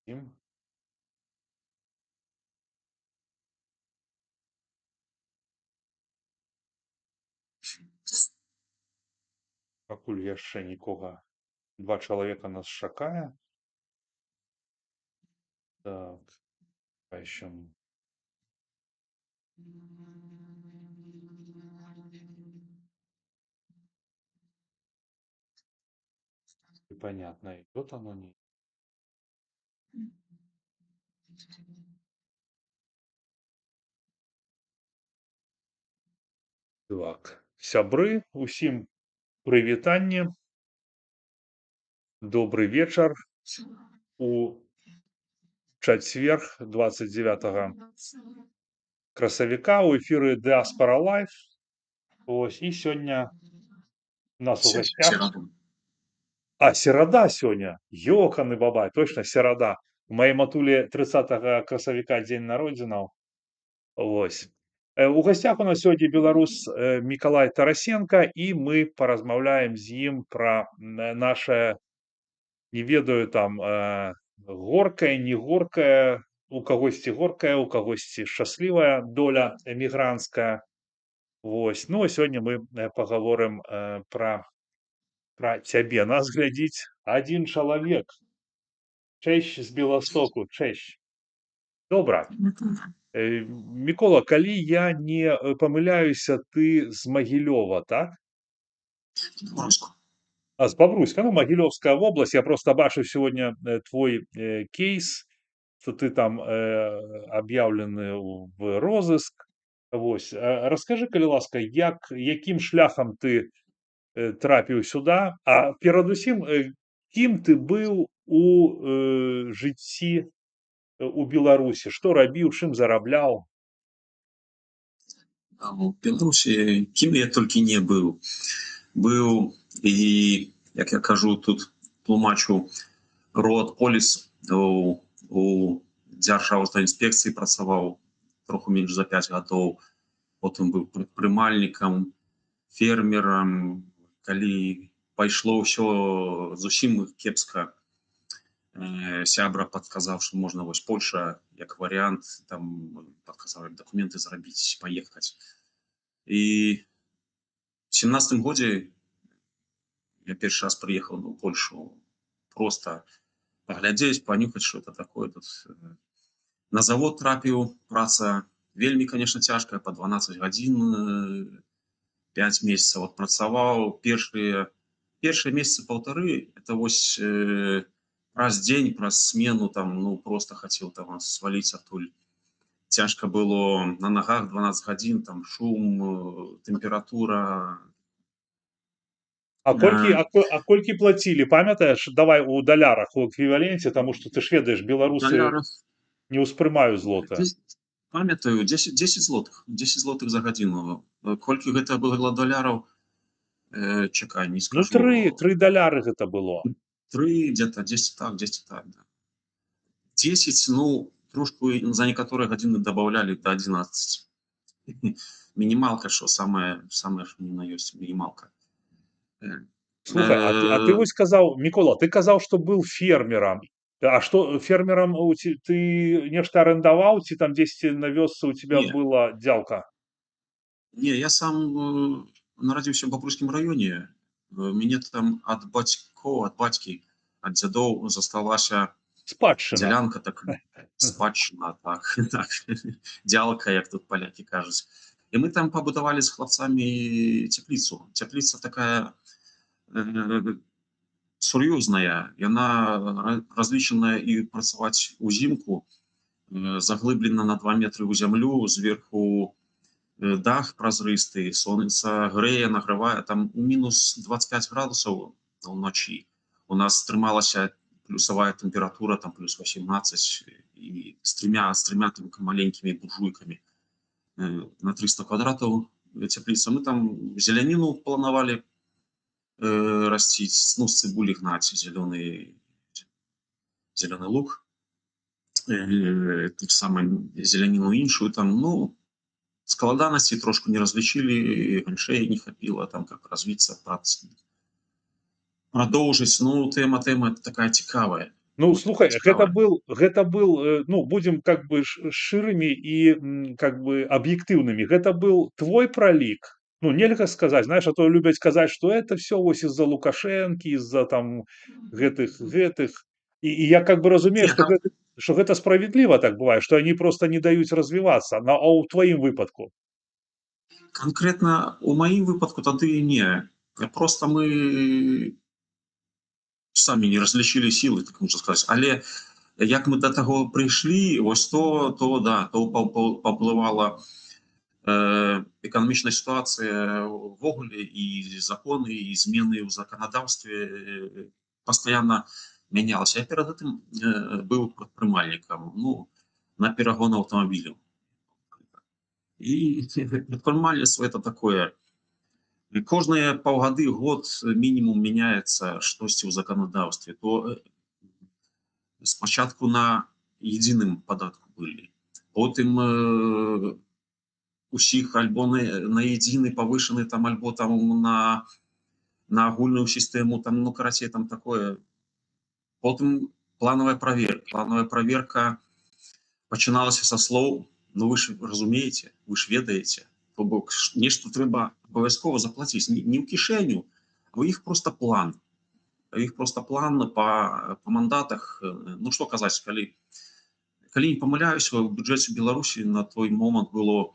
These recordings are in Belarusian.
Ім. Пакуль яшчэ нікога. 2 чалавека нас чакае. Так, паішчэ. Непонятно, идет оно, не. Так, сябры, усім прывітанне. Добры вечар. У чацвер 29 красавіка у эфіры Diaspora Live. Ось, і сёння у нас у гостях. А, серада сёння. Ёханы бабай, точно серада. У маёй матулі 30 красавіка дзень народзінаў. Вось. У гостях у нас сёння беларус Мікалай Тарасенко, і мы паразмаўляем з ім пра наше, не ведаю, там горкая, не горкая, у кагосьці горкая, у кагосьці шчаслівая доля эмігранцкая. Вось. Ну, а сёння мы пагаворым пра цябе. Нас глядзіць адзін чалавек. Чэщ з Беластоку, чэщ. Добра. Мікола, калі я не памыляюся, ты з Магілёва, так? А, з Бабруйска, ну, Магілёўская вобласць. Я просто бачу сегодня твой кейс, что ты там объявлены в розыск. Вось. Расскажи, калі ласка, якім шляхам ты трапіў сюда, а перадусім, кім ты быў у жыцці у Беларусі, што рабіў, чым зарабляў? У Беларусі кім я толькі не быў. Быў і, як я кажу, тут тлумачу, род поліс у дзяржаўтаінспекцыі працаваў троху менш за 5 гадоў. Потым быў прадпрымальнікам, фермерам. Калі пайшло ўсё зусім кепска, сябра падказаў, што можна вось Польша як варыянт, там падказаў, як дакументы зрабіць, паехаць. І в 17 годзе я першы раз прыехаў у Польшу просто паглядзець, панюхаць, што это такое тут. На завод трапіў, праца вельмі, конечно, цяжкая, па 12 гадзін, 5 месяцаў адпрацаваў. Першыя месяцы паўтары, это вось праз дзень, праз смену, там, ну, просто хацеў там сваліць адтуль. Цяжка было на нагах 12 гадзін, там шум, тэмпература. А колькі плацілі, памятаеш? Давай у далярах, у эквіваленце, таму што ты ж ведаеш, беларусы не ўспрымаюць злота. Памятаю, 10 злотых. 10 злотых за гадзіну. Колькі гэта было даляраў? Чакай, не скажу. Ну, 3 даляры гэта было. 3, где-то 10 так, да. 10, ну, трошку за некаторыя гадзіны добавляли до 11. Минималка, что самое, что ни на ёсць, минималка. Слухай, а ты вось казаў, Мікола, ты казаў, што быў фермерам. А што фермерам ты нешта арендаваў, ці там дзесьці на вёсцы у тебя была дзялка? Не, я сам нарадзіўся ў Бабруйскім раёне. Мне там ад бацькоў, ад бацькі, ад дзядоў засталася дзялянка такая. Спадчына, так. Дзялка, як тут палякі кажуць. І мы там пабудавалі з хлапцамі цепліцу. Цепліца такая сур'ёзная. Яна разлічаная і працаваць узімку, заглыблена на 2 метры ў зямлю, зверху дах празрысты, сонца грэе, награвае, там у мінус 25 градусаў ўночы. У нас трымалася плюсавая тэмпература, там плюс 18, і з трымя маленькімі буржуйкамі на 300 квадратаў цепліца. Мы там зеляніну планавалі расціць, ну, з цыбулі гнаць зеленый лук, так само зеляніну іншую, там, ну, складанасці трошку не разлічылі, грошей не хапіла, там, как развіцца, продолжить. Ну, тема такая цікавая. Ну, Вот слухай, цікава. гэта был, ну, будем как бы шчырымі і как бы аб'ектыўнымі. Гэта был твой пролік? Ну, нельга сказаць, знаешь, а то любяць казаць, што это все вось из-за Лукашэнкі, из-за там гэтых. І я как бы разумею, Не, што гэта справядліва так бывае, што они просто не даюць развівацца. А ў тваім выпадку? конкретно у маім выпадку тады не. Просто мы самі не разлічылі сілы, так можна сказаць. Але як мы да таго прыйшлі, вось то да, то паўплывала эканамічная сітуацыя ўвогуле і законы і змены ў заканадаўстве пастаянна мянялася. Я перад гэтым быў прадпрымальнікам, ну, на перагон аўтамабіляў. І прадпрымальніцтва это такое. І кожныя паўгады, год мінімум мяняецца штосьці ў заканадаўстве. То спачатку на единым падатку былі. Потым усіх альбо на единый павышаны там, альбо там на агульную сістэму, там, ну, карацей, там такое. Потым плановая праверка. Плановая праверка пачыналася са слоў, ну, вы ж разумееце, вы ж ведаеце, то бок нешта трэба абавязкова заплаціць. Не ў кішэню, а ў іх проста план. У іх проста план па мандатах. Ну, што казаць, калі не памыляюся, у бюджэце Беларусі на той момант было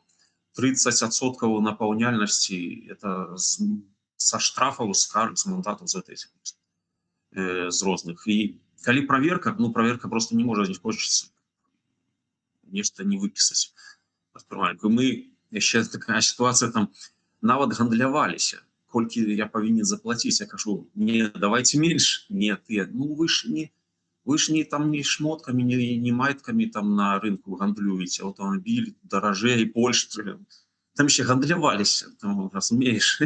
30% напаўняльнасці, это са штрафаў, скарг, з мандатаў з розных. І калі праверка, ну, праверка просто не можа, не хочацца нешта не выпісаць. Мы яшчэ такая сітуацыя, там нават гандляваліся, колькі я павінен заплаціць. Я кажу, не, давайте менш. Не, ты, ну, вы ж не там не шмоткамі, не майткамі там на рынку гандлюеце, аўтамабіль даражэй, больш. Там яшчэ гандляваліся, там, разумееш.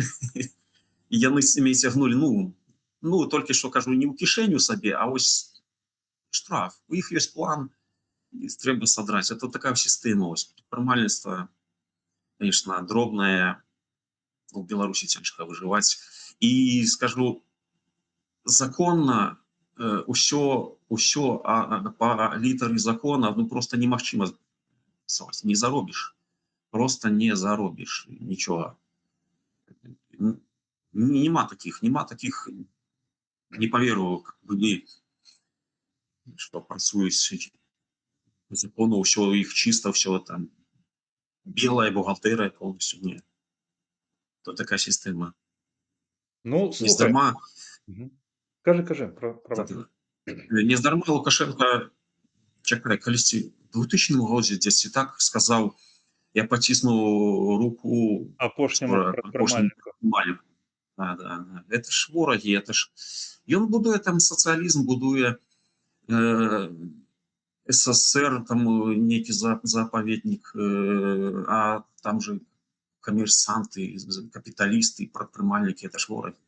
І яны з цімі цягнулі, ну, толькі што, кажу, не ў кішэню сабе, а ось штраф. У іх ёсць план, і трэба садраць. Это такая сістэма. Прадпрымальніцтва, конечно, дробнае, у Беларусі цяжка выжываць. І скажу, законна ўсё па літары закона, ну, просто немагчыма. Не заробіш. Просто не заробіш нічога. Нема таких, не поверу, людзей, што працуюць закону, ўсё іх чыста, ўсё там белая бухгалтерыя полностью. Не. То такая сістэма. Ну, слухай. Нездарма Кажы, нездарма Лукашенко, чакай, калісьці у 2000 годзе дзесьці так сказаў, я паціснуў руку апошняму прадпрымальніку. Да. Это ж ворагі, это ж ён будуе там сацыялізм, будуе СССР, там нейкі запаведнік, а там же камерсанты, капіталісты, прадпрымальнікі, это ж ворагі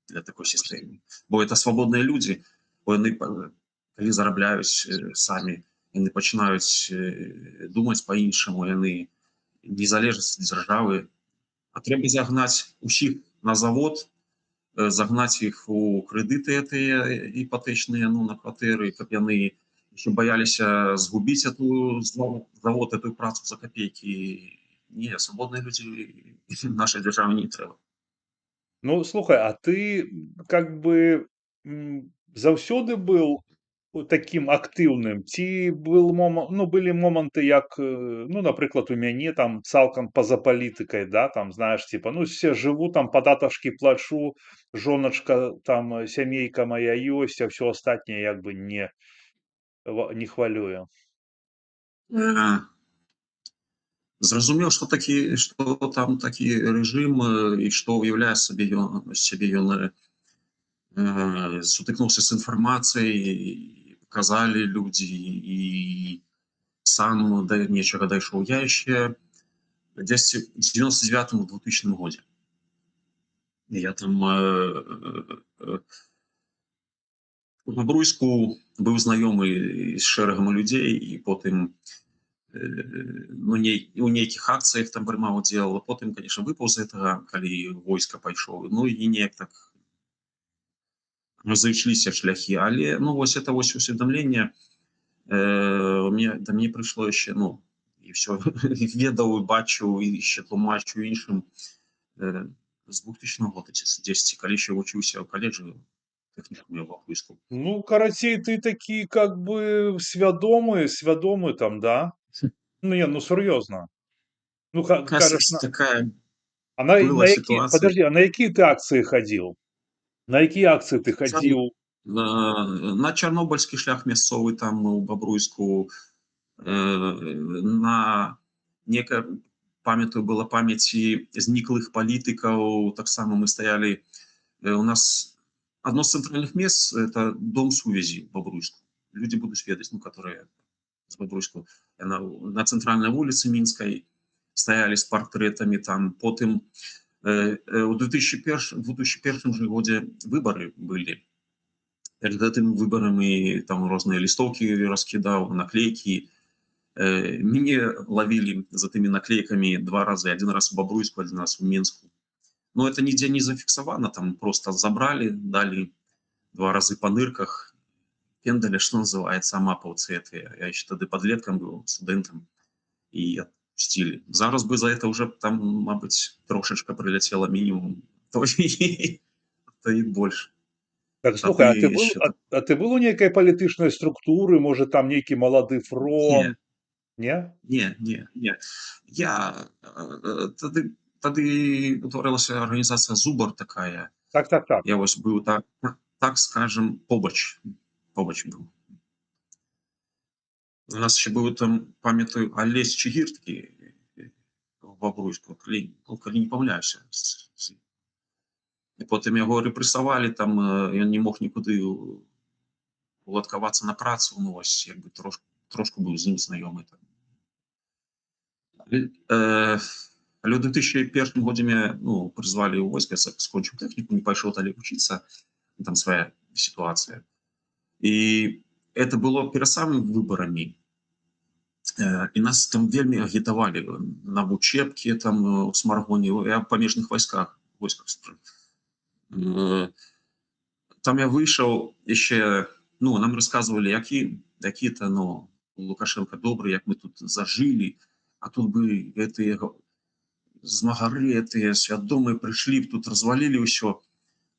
для такой сістэмы. Бо это свабодныя людзі, бо яны, калі зарабляюць самі, яны пачынаюць думаць па-іншаму, яны не залежаць ад дзяржавы. А трэба загнаць усіх на завод, загнаць іх у крэдыты гэтыя іпатэчныя, ну, на кватэры, каб яны еще бояліся згубіць эту завод, эту працу за копейки. Не, свободные люди нашей державе не трэба. Ну, слухай, а ты как бы заўсёды был таким актыўным, ці былі моманты, як, ну, напрыклад, у мяне там цалкам па-за палітыкай, да, там, знаеш, типа, ну, все жыву, там падатачкі плачу, жоначка, там, сямейка моя ёсць, а ўсё астатняе як бы не хвалюе. Зразумеў, што там такі рэжым і што ўяўляе сябе ён, сутыкнуўся з інфармацыяй, казалі людзі, і сам да нечага дайшоў. Я яшчэ дзесьці ў 99-2000 годзе. Я там у Бабруйску быў знаёмы з шэрагам людзей, і потым у нейкіх акцыях там прымаў удзел, а потым, конечно, выпаў з гэтага, калі войска пайшоў. Ну і неяк так разышліся шляхі, але ну вось это вось усведамленне мне прыйшло яшчэ, ну і все ведаў і бачыў і яшчэ тлумачу іншым з 2000 года ці з 10, калі ще вучыўся ў каледжы тэхнікуме бабруйскую. Ну, карацей, ты такі как бы свядомы там, да? Ну, не, ну сур'ёзна. Ну, кажаш, Такая а была на які, ситуация. подожди, а на які ты акцыі хадзіў? На якія акцыі ты хадзіў? На чарнобыльскі шлях мясцовы там у бабруйску, на некая, памятаю, была памяці зніклых палітыкаў, таксама мы стаялі, у нас одно з цэнтральных мест это дом сувязі бабруйску, люди будуць ведаць, ну которые з бабруйску, на цэнтральнай вуліцы мінскай стаялі з партрэтамі там, потым у 2001 же годзе выборы былі. Перед этим выборами там розныя лістоўкі раскідаў, наклейкі. Мяне ловили за тымі наклейками 2 разы, 1 раз у Бабруйску, 1 раз у Мінску. Но это нигде не зафіксавана, там просто забрали, дали 2 разы по нырках, пендали, что называется, амапаўцы этыя. Я еще тогда подлетком был, студентом, и отпустили. Зараз бы за это уже там, мабыць, трошечка прилетело минимум, то и больше. Так, слухай, а ты был у нейкай палітычнай структуры, можа там нейкі малады фронт? Не? Не. Я тады утворилася організація Зубар такая. Так. Я вось быў так скажем, побач быў. У нас ще быў там, памятаю, Алесь Чигир такі в Бабруйску, калі не памыляюся. І потым яго рэпрэсавалі, там ён не мог нікуды уладкавацца на працу, ну вось як бы трошку быў з ім знаёмы там. Але ў 2001 годзе мяне прызвалі ў войска, я скончыў тэхніку, не пайшоў далей вучыцца, там свая сітуацыя. І это было перад самымі выбарамі. І нас там вельмі агітавалі на вучэбкі, там у Смаргоне, я в памежных войсках служыў. Там я выйшаў яшчэ, нам расказвалі, які-то Лукашенко добры, як мы тут зажылі, а тут бы гэтыя змагары, гэтыя свядомыя прыйшлі б, тут развалілі ўсё.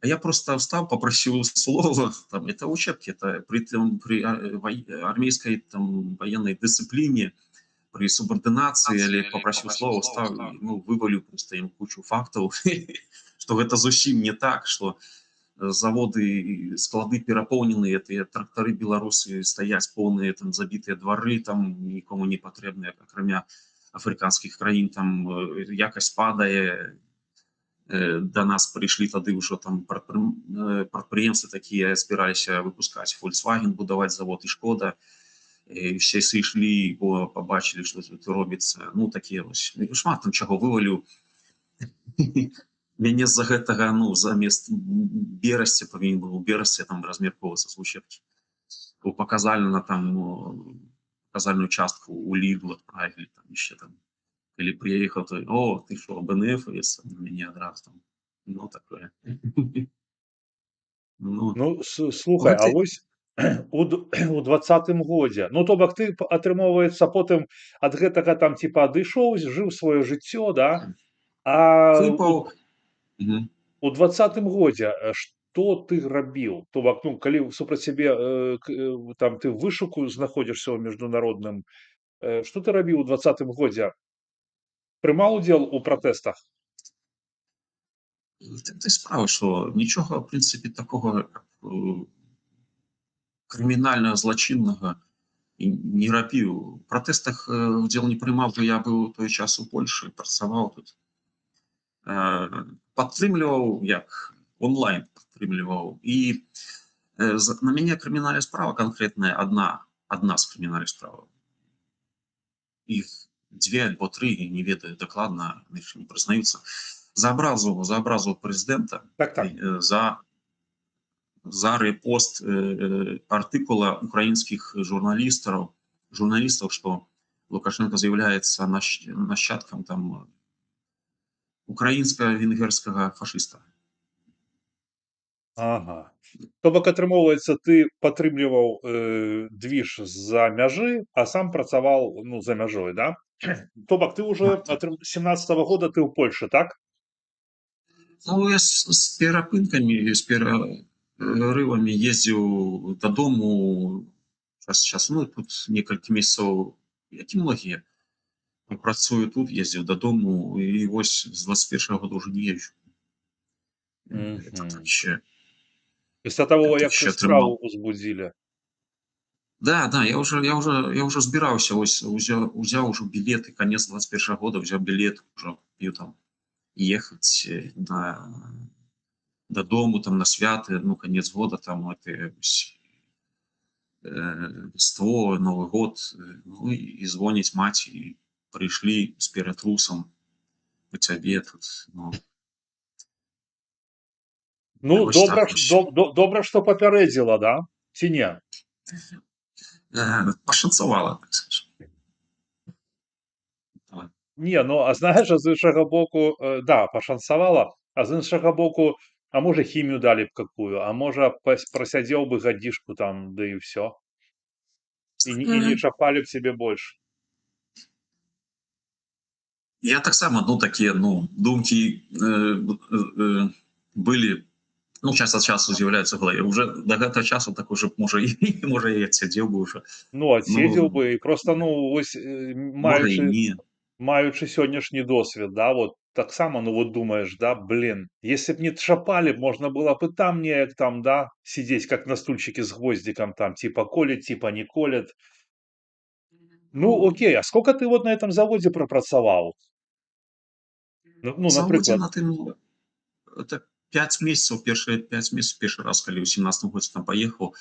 А я просто встал, попросил слова, там, это учебки, это при армейской там, военной дисциплине, при субординации, или попросил слова, встал, вывалил просто им кучу фактов, что это зусім не так, что заводы, склады переполнены, это тракторы белорусы стоять полные, там, забитые дворы, там, никому не потребные, кроме африканских краін, там, якость падае. До нас прыйшлі тады ўжо там прадпрыемствы такія збіраліся выпускаць Volkswagen, будаваць завод і Шкода. Все сышлі, бо пабачылі, што тут робіцца. Такія вось. Шмат там чаго вываліў. Мяне з-за гэтага, замест Берасці, павінен быў у Берасці там размеркоўвацца з вучэбкі. У паказальную частку у Ліду адправілі, там яшчэ там. Или приехал, то, ты что, БНФ, меня одразу там, такое. Слухай, а вось у 20-м годзе, то бок ты, атрымоўваецца, потым ад гэтага там, типа, адышоў, жыў сваё жыццё, да? А у 20-м годзе што ты рабіў? То бок, калі супраць цябе, там, ты вышуку знаходзішся ў міжнародным, што ты рабіў у 20-м годзе? Прымаў удзел у пратэстах? Ты справа, що нічога, в принципі, такого крымінальнага, злачыннага не рабіў. У пратэстах удзел не прымаў, бо я быў у той час у Польшы, працаваў тут. Падтрымліваў, онлайн падтрымліваў. І на мяне крымінальная справа канкрэтная, адна з крымінальных справаў. Іх 2 альбо 3, не ведаю дакладна, не прызнаюцца. За абразу прэзідэнта, за рэпост артыкула украінскіх журналістаў, што Лукашенко з'яўляецца нашчадкам там украінска-венгерскага фашыста. Ага. То бок атрымоўваецца, ты падтрымліваў, двіж з-за мяжы, а сам працаваў, ну, за мяжой, да? То бок ты ўжо Так, так. 17-го года ты ў Польшы, так? Ну, я з перапынкамі, з перарывамі ездзіў дадому. Сейчас, ну, тут некалькі месяцаў, як і многія, працую тут, ездзіў дадому, і вось з 21-го года ўжо не езжу. Это так Мгм. ще, Після таго, так як ще справу атрымаў. узбудзілі. Да, да, я уже збіраўся, ось узяў ужо білеты, канец 21-го года, взял билет, уже п'ю там ехать додому, там на святы, ну, конец года, там это Рождество, Новый год, ну, и звоніць маці, прыйшлі з ператрусам у цябе тут, ну, Ну, вось добра, так вось. добра, што папярэдзіла, да? Ці не? Пашанцавала, так скажем. Так. Не, ну, а знаєш, а з іншого боку, да, пашанцавала, а з іншага боку, а можа, хімію далі б какую, а можа, просядзеў бы гадзішку там, да і ўсё. І не чапалі б цябе больш. Я таксама, ну, такія, ну, думкі былі, ну, час ад часу з'яўляюцца ў галаве. Уже да гэтага часу так уже можа можа і адсядзеў бы ўжо. Ну, адседзеў Ну, бы, і проста, ну, вось, можа і маючы не. маючы сённяшні досвед, да, вот таксама, ну, вот думаешь, да, блин, если б не чапалі б, можна было б і там неяк там, да, сидеть, как на стульчике с гвоздиком, там, типа колет, типа не колет. Ну, Ну, окей, а сколько ты вот на этом заводе пропрацаваў? Ну, заводзе напрыклад. на тым, это 5 месяцаў, першыя 5 месяцаў, першы раз, калі ў 17 годзе там паехаў,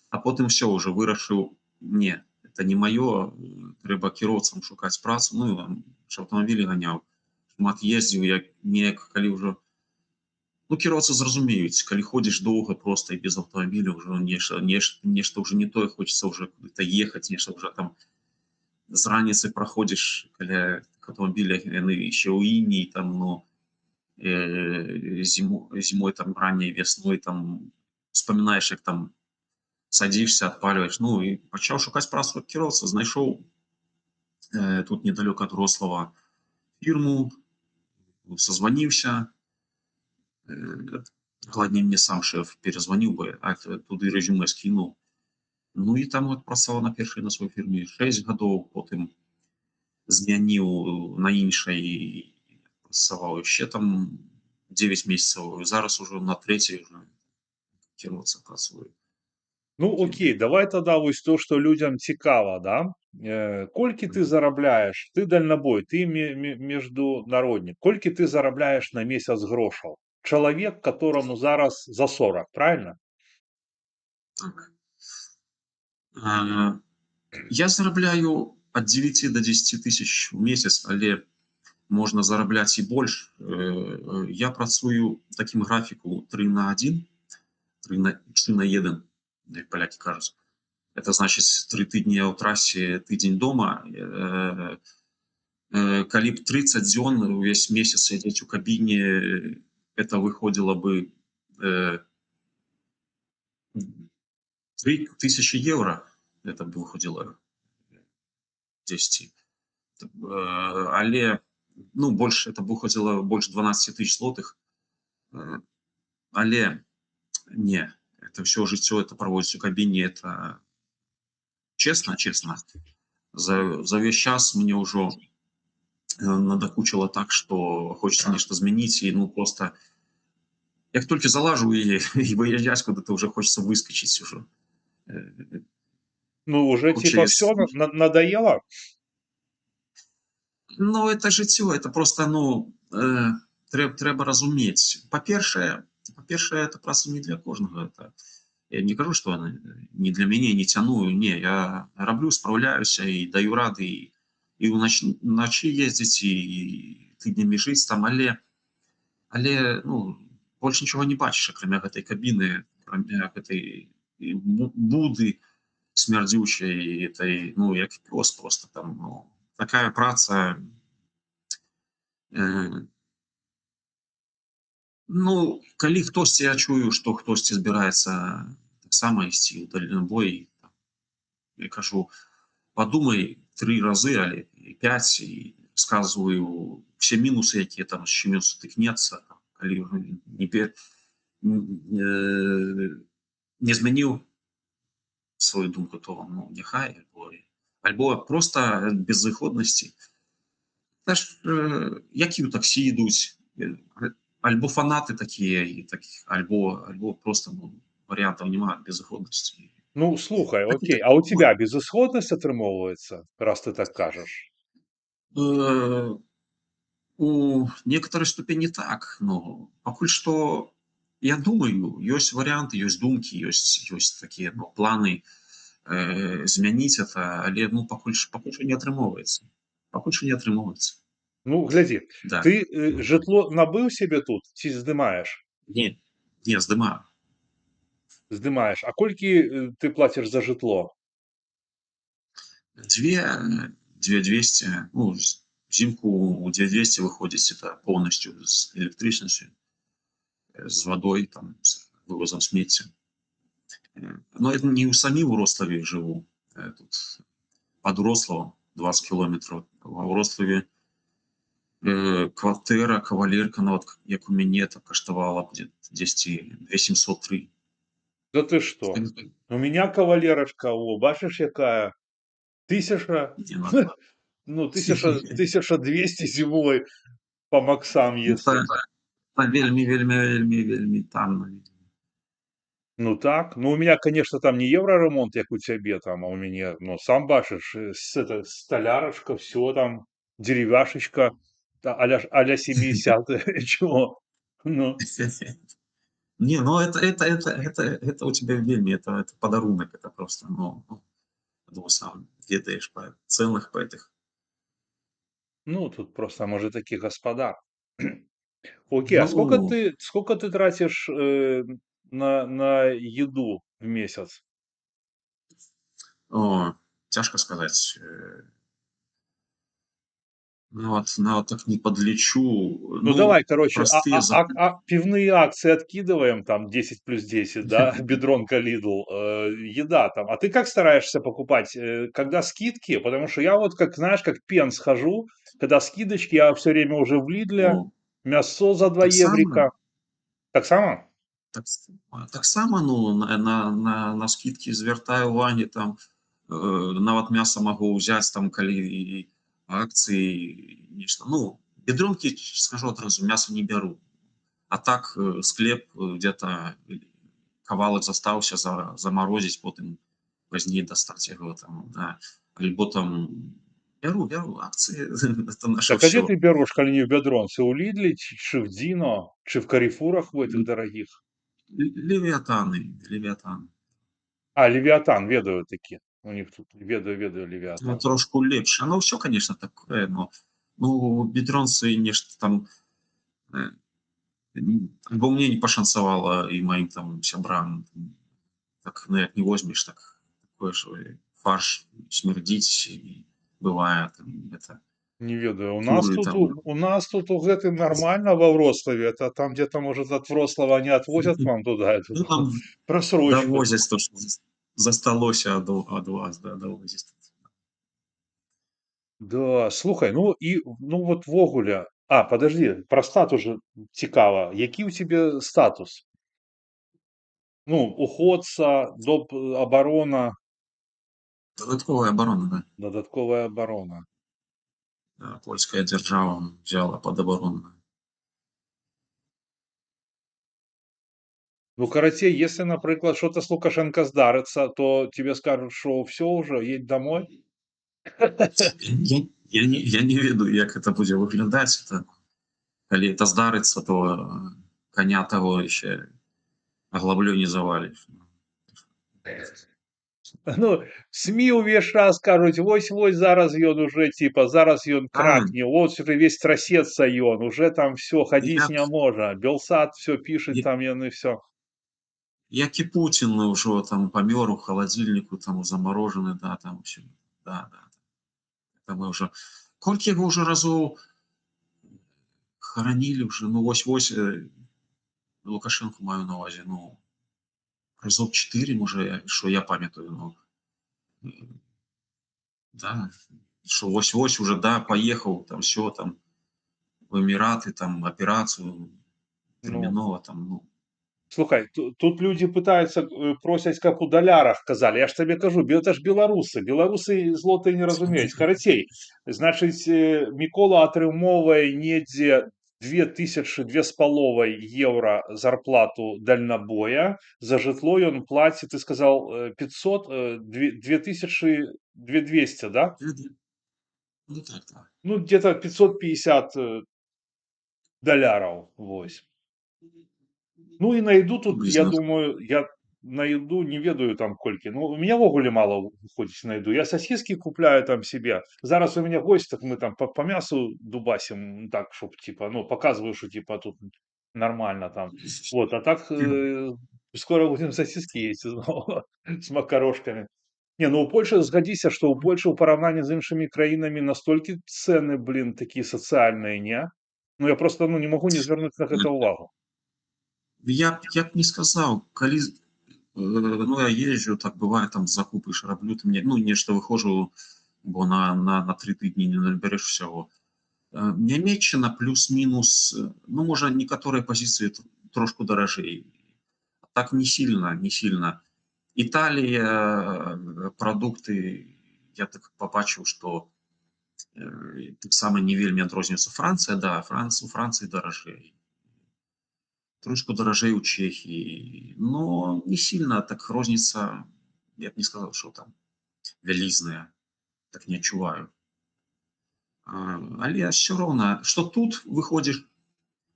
а потым все ўжо вырашыў, не, это не маё, трэба кіроўцам шукаць працу, ну, ж аўтамабілі ганяў, шмат ездзіў, як неяк, калі ўжо, ну, кіроўцы зразумеюць, калі ходзіш доўга проста і без аўтамабіля, ўжо нешта ўжо не тое, хочацца ўжо куды-то ехаць, нешта ўжо там з раніцы праходзіш каля аўтамабіля, яны яшчэ ў іні, там, ну, зимой, там, ранней весной, там, вспоминаешь, як там садишься, отпаливаешь, ну, и пачаў шукаць працу як кіроўца, знайшоў тут недалёка ад Рослава фірму, созвоніўся, гладней мне сам шеф перазваніў бы, а туды рэзюмэ скінуў. Ну, і там вот працаваў на першай на сваёй фірме 6 гадоў, потым змяніў на іншай, працаваў яшчэ там 9 месяцаў, зараз ужо на трэцяй уже кіроўца працую. Ну, окей, давай тогда вось то, што людзям цікава, да? Колькі ты зарабляеш? Ты дальнабой, ты международнік. Колькі ты зарабляеш на месяц грошаў? Чалавек, которому зараз за 40, правильно? Так. Я зарабляю ад 9 до 10 тысяч в месяц, але можна зарабляць і больш. Я працую такім графіку 3 на 1, 3 на 1, як палякі кажуць. Это значыць 3 тыдні ў трасе, тыдзень дома. Калі б 30 дзён увесь месяц сядзець у кабіне, это выходзіла бы 3000 евро. Это бы выходзіла 10. Але, ну, больш, это выходзіла больш 12 тысяч злотых. Але не, это все жыццё, это праводзіць у кабіне, это честно, честно. За весь час мне ўжо надакучила так, что хочется нешта змяніць, і, ну, просто як толькі залажу і выязджаць куда-то, уже хочется выскочить уже. Ну, уже типа Хутчэй все надоело? Ну, это жыццё, это просто, ну, трэба разумець. Па-першае, это праца не для кожнага. Это, я не кажу, што она не для мяне, не цяную. Не, я раблю, спраўляюся і даю рады, і ўначы ездзіць, і тыднямі жыць там, але, ну, больш нічога не бачыш, акрамя гэтай кабіны, акрамя гэтай буды смярдзючай, этой, ну, як пёс просто там, ну, такая праца, Ну, калі хтосьці, я чую, што хтосьці збіраецца таксама ісці ў дальнабой, я кажу, подумай 3 разы, але і 5, і сказваю все мінусы, якія там з чым ён сутыкнецца, калі ўжо не не змяніў сваю думку, то ну, няхай, альбо проста безыходнасці. Це ж які ў таксі ідуць, альбо фанаты такія, і такіх, альбо просто ну, варыянтаў няма безыходнасці. Ну, слухай, Так і окей, так. а у тебя безысходность атрымоўваецца, раз ты так кажаш? Э, У некоторой ступені так, но пакуль што я думаю, ёсць варыянты, ёсць думкі, ёсць такія ну, планы змяніць это, але ну, пакуль што не атрымоўваецца. Пакуль што не атрымоўваецца. Ну, глядзі, Да. ты жытло набыў сябе тут ці здымаеш? Не, не, здымаю. Здымаеш. А колькі ты плаціш за жытло? 200, ну, взимку у 2200 выходить это полностью с электричностью, с водой, там, с вывозом смети. Но это не у самим в Рославе живу, тут под Рославом 20 километров, а у Рославе кватэра, кавалерка, нават як у мяне, так каштавала 2703. Да ты што? У меня кавалерачка, о, бачыш якая? 1000, Не, ну, ну, 1200 зімой по максам, если. вельмі, вельмі, вельмі, вельмі танна. Ну так, ну у меня, конечно, там не евроремонт, як у цябе там, а у меня, ну, сам бачыш, столярочка, все там, деревяшечка, а-ля 70-е, чего? Ну, Не, ну это у тебя вельмі, это подарунок, это просто, ну, думаю, сам ведаешь по ценных по этих. ну, тут просто, может, таки господа. Окей, а Ну, сколько ты тратишь на еду в месяц? тяжко сказать. Ну, вот так не подлечу. Ну Ну, давай, короче, простые пивные акции откидываем, там 10+10, да, бедронка Lidl, еда там. А ты как стараешься покупать? Когда скидки? Потому что я вот, как знаешь, как пен схожу, когда скидочки, я все время уже в Лидле, ну, мясо за 2 так само, еврика. Так само? так, так само, ну, на скидки звяртаю увагі, там, нават мяса могу взять, там, калі і акцыі, нешта. Ну, бедронкі, скажу адразу, мяса не бяру. А так, склеп где-то кавалак застаўся замарозіць, потым пазней дастаць яго там, да. Альбо там бяру акцыі, это наша Так а где ўсё. ты берешь, коли не в Бедронце? У Лидле, чи в Дино, чи в Карифурах в этих дорогих? Левіятаны. А, Левиатан, ведаю таки. У них тут, ведаю Ну, Левиатан. трошку лепш. Оно ўсё, конечно, такое, но ну, бедронцы нешта там э, альбо мне не пашанцавала і маім там сябрам. Так, ну, як не возьмеш, так такое ж фарш смярдзіць і бывае там это Не ведаю. куры там. У нас тут у гэтым нормально во Вроцлаве. Это там где-то, может, от Вроцлава они отвозят к вам туда эту Ну, там просрочку. давозяць то, што засталося ад вас, да, давозяць. Да, слухай, ну і ну вот вогуле. А, подожди, про статус же цікава. Який у тебе статус? Ну, уходца, доп оборона, Дадатковая абарона, да. додатковая оборона. Польская дзяржава взяла пад абарону. Ну, карацей, если, например, что-то с Лукашенко здарится, то тебе скажут, что все уже, едь домой. Я не ведаю, як это будзе выглядаць. Это, калі это здарыцца, то коня таго яшчэ аглаблёй не заваліш. Ну, СМИ увесь час кажуць, вось-вось зараз ён уже, типа, зараз ён А, кракне, вот уже весь трасецца ён, уже там все, ходить як, не можа. Белсат все пишет я- там яны все. як і Путін ўжо там памёр у халадзільніку, там замарожаны, да, там усё. Да, да. Там мы ўжо колькі яго ўжо разоў харанілі ўжо, ну вось-вось Лукашенко маю на увазі, ну, разів 4, може, що я пам'ятаю, ну, да, що ось уже, да, поїхав, там, все, там, в Емірати, там, операцію, Ну, терміново, там, ну, слухай, тут люди пытаются, просять, как у долярах казали. Я ж тебе кажу, это ж белорусы. Белорусы злоты не разумеюць. Карацей, значыць, Мікола атрымоўвае недзе 2000, 2,5 евро зарплату дальнабоя. За жытло ён плаціць, ты сказал, 500, 2000, 2200, да? ну, так, так. Ну, где-то 550 доляраў, вось. Ну і на еду тут, я Приблизно. думаю, я на еду не ведаю там колькі. Ну, у меня ўвогуле мала уходзіць на еду. Я сосиски купляю там себе. Зараз у меня гость, так мы там по мясу дубасим, так, чтоб типа, ну, показываю, что типа тут нормально там. Вот, а так скоро будем сосиски есть снова с макарошками. Не, ну у Польши, згадзіся, што ў Польши ў параўнанні з іншымі краінамі настолькі цэны, блин, такія сацыяльныя, не? Ну я просто, ну, не могу не звярнуць на гэта ўвагу. Я б не сказаў, калі ну, я езжу, так бывае, там закупы ж раблю, ты мне, ну, нешта выходжу, бо на 3 тыдні не набярэш усяго. Нямецчына плюс-мінус, ну, можа, некаторыя пазіцыі трошку даражэй. Так не сильно, не сильно. Італія, прадукты, я так пабачыў, што таксама не вельмі адрозніваецца. Францыя, да, у Францыі даражэй. Трошку даражэй у Чехіі, но не сильно, так розніца, я б не сказаў, што там вялізная, так не адчуваю. Але ўсё роўна, што тут выходзіш,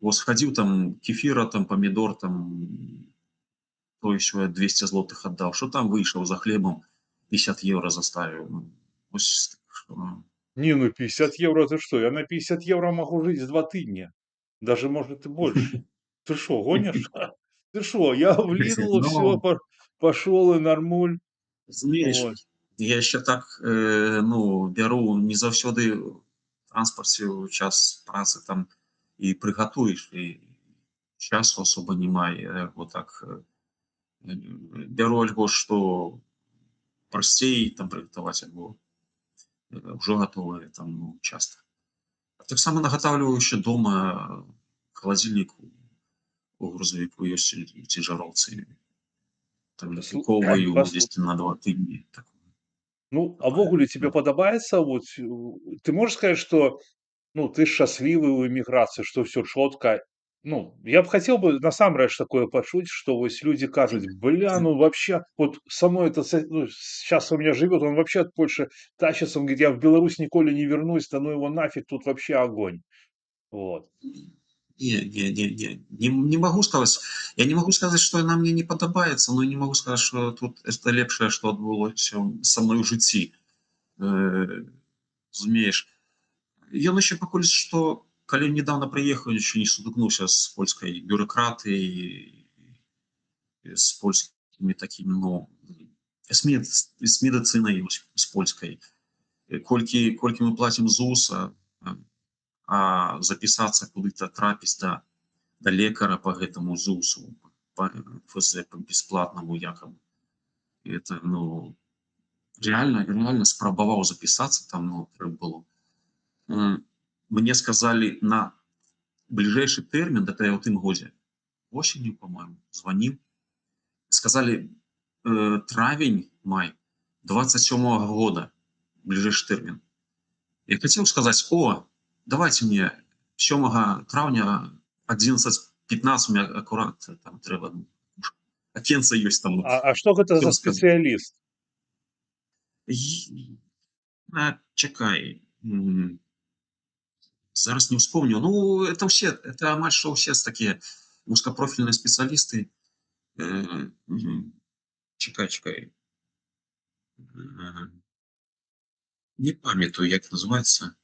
вось хадзіў там кефіра, там памідор, там той що я 200 злотых аддаў, што там выйшаў за хлебам 50 евро заставіў. Ну, ось, што... Не, ну 50 евро ты что? Я на 50 евро могу жить 2 тыдня. Даже, может, и больше. Ты что, гонишь? Ты что, я в Lidl все Ну, пошел и нормуль. змееш, Вот. я яшчэ так, ну, бяру не заўсёды ў транспарце ў час працы там і прыгатуеш, і часу особо няма, я вот так бяру альбо што прасцей там прыгатаваць, альбо ўжо гатовае там, ну, часта. Таксама нагатаўліваю яшчэ дома, халадзільнік у грузавіку ёсць у цяжароўцы. Там накіроўваю Послушай, дзесьці на 2 тыдні. Так, ну, а бывае. вогуле тебе Ну, подобается, вот, ты можешь сказать, что, ну, ты счастливый у эмиграции, что все четко. Ну, я бы хотел бы насамрэч такое пачуць, что вот люди кажуць, бля, ну вообще, вот со мной это, ну, сейчас у меня живет, он вообще от Польши тащится, он говорит, я в Беларусь николи не вернусь, да ну его нафиг, тут вообще огонь. Вот. не могу сказать, я не могу сказать, что она мне не падабаецца, но не могу сказать, что тут это лепшае, што адбылося са мной у жыцці. Разумееш, ён яшчэ пакуль што, калі недавно прыехаў, яшчэ не сутыкнуўся з польскай бюракратыяй, з польскімі такімі, ну, з медыцынай з польскай. Колькі мы плацім ЗУС, а запісацца куды-то трапіць да лекара по гэтаму ЗУСу, по ФЗ, по бесплатнаму якобы. Это, ну, реально спрабаваў запісацца там, ну, трэба было. Мне сказали на бліжэйшы тэрмін, да я ў тым годзе, осенью, по-моему, звонил, сказали травень, май 27-го года, ближайший термин. Я хотел сказать, давайте мне 7 травня 11:15 у меня аккурат там треба, окенца есть там. А что это за Хотел сказать. специалист? Чекай. Зараз не вспомню. Ну, это амаль што ўсе такія узкопрофільныя спецыялісты. Чекай. Не памятаю, як называется.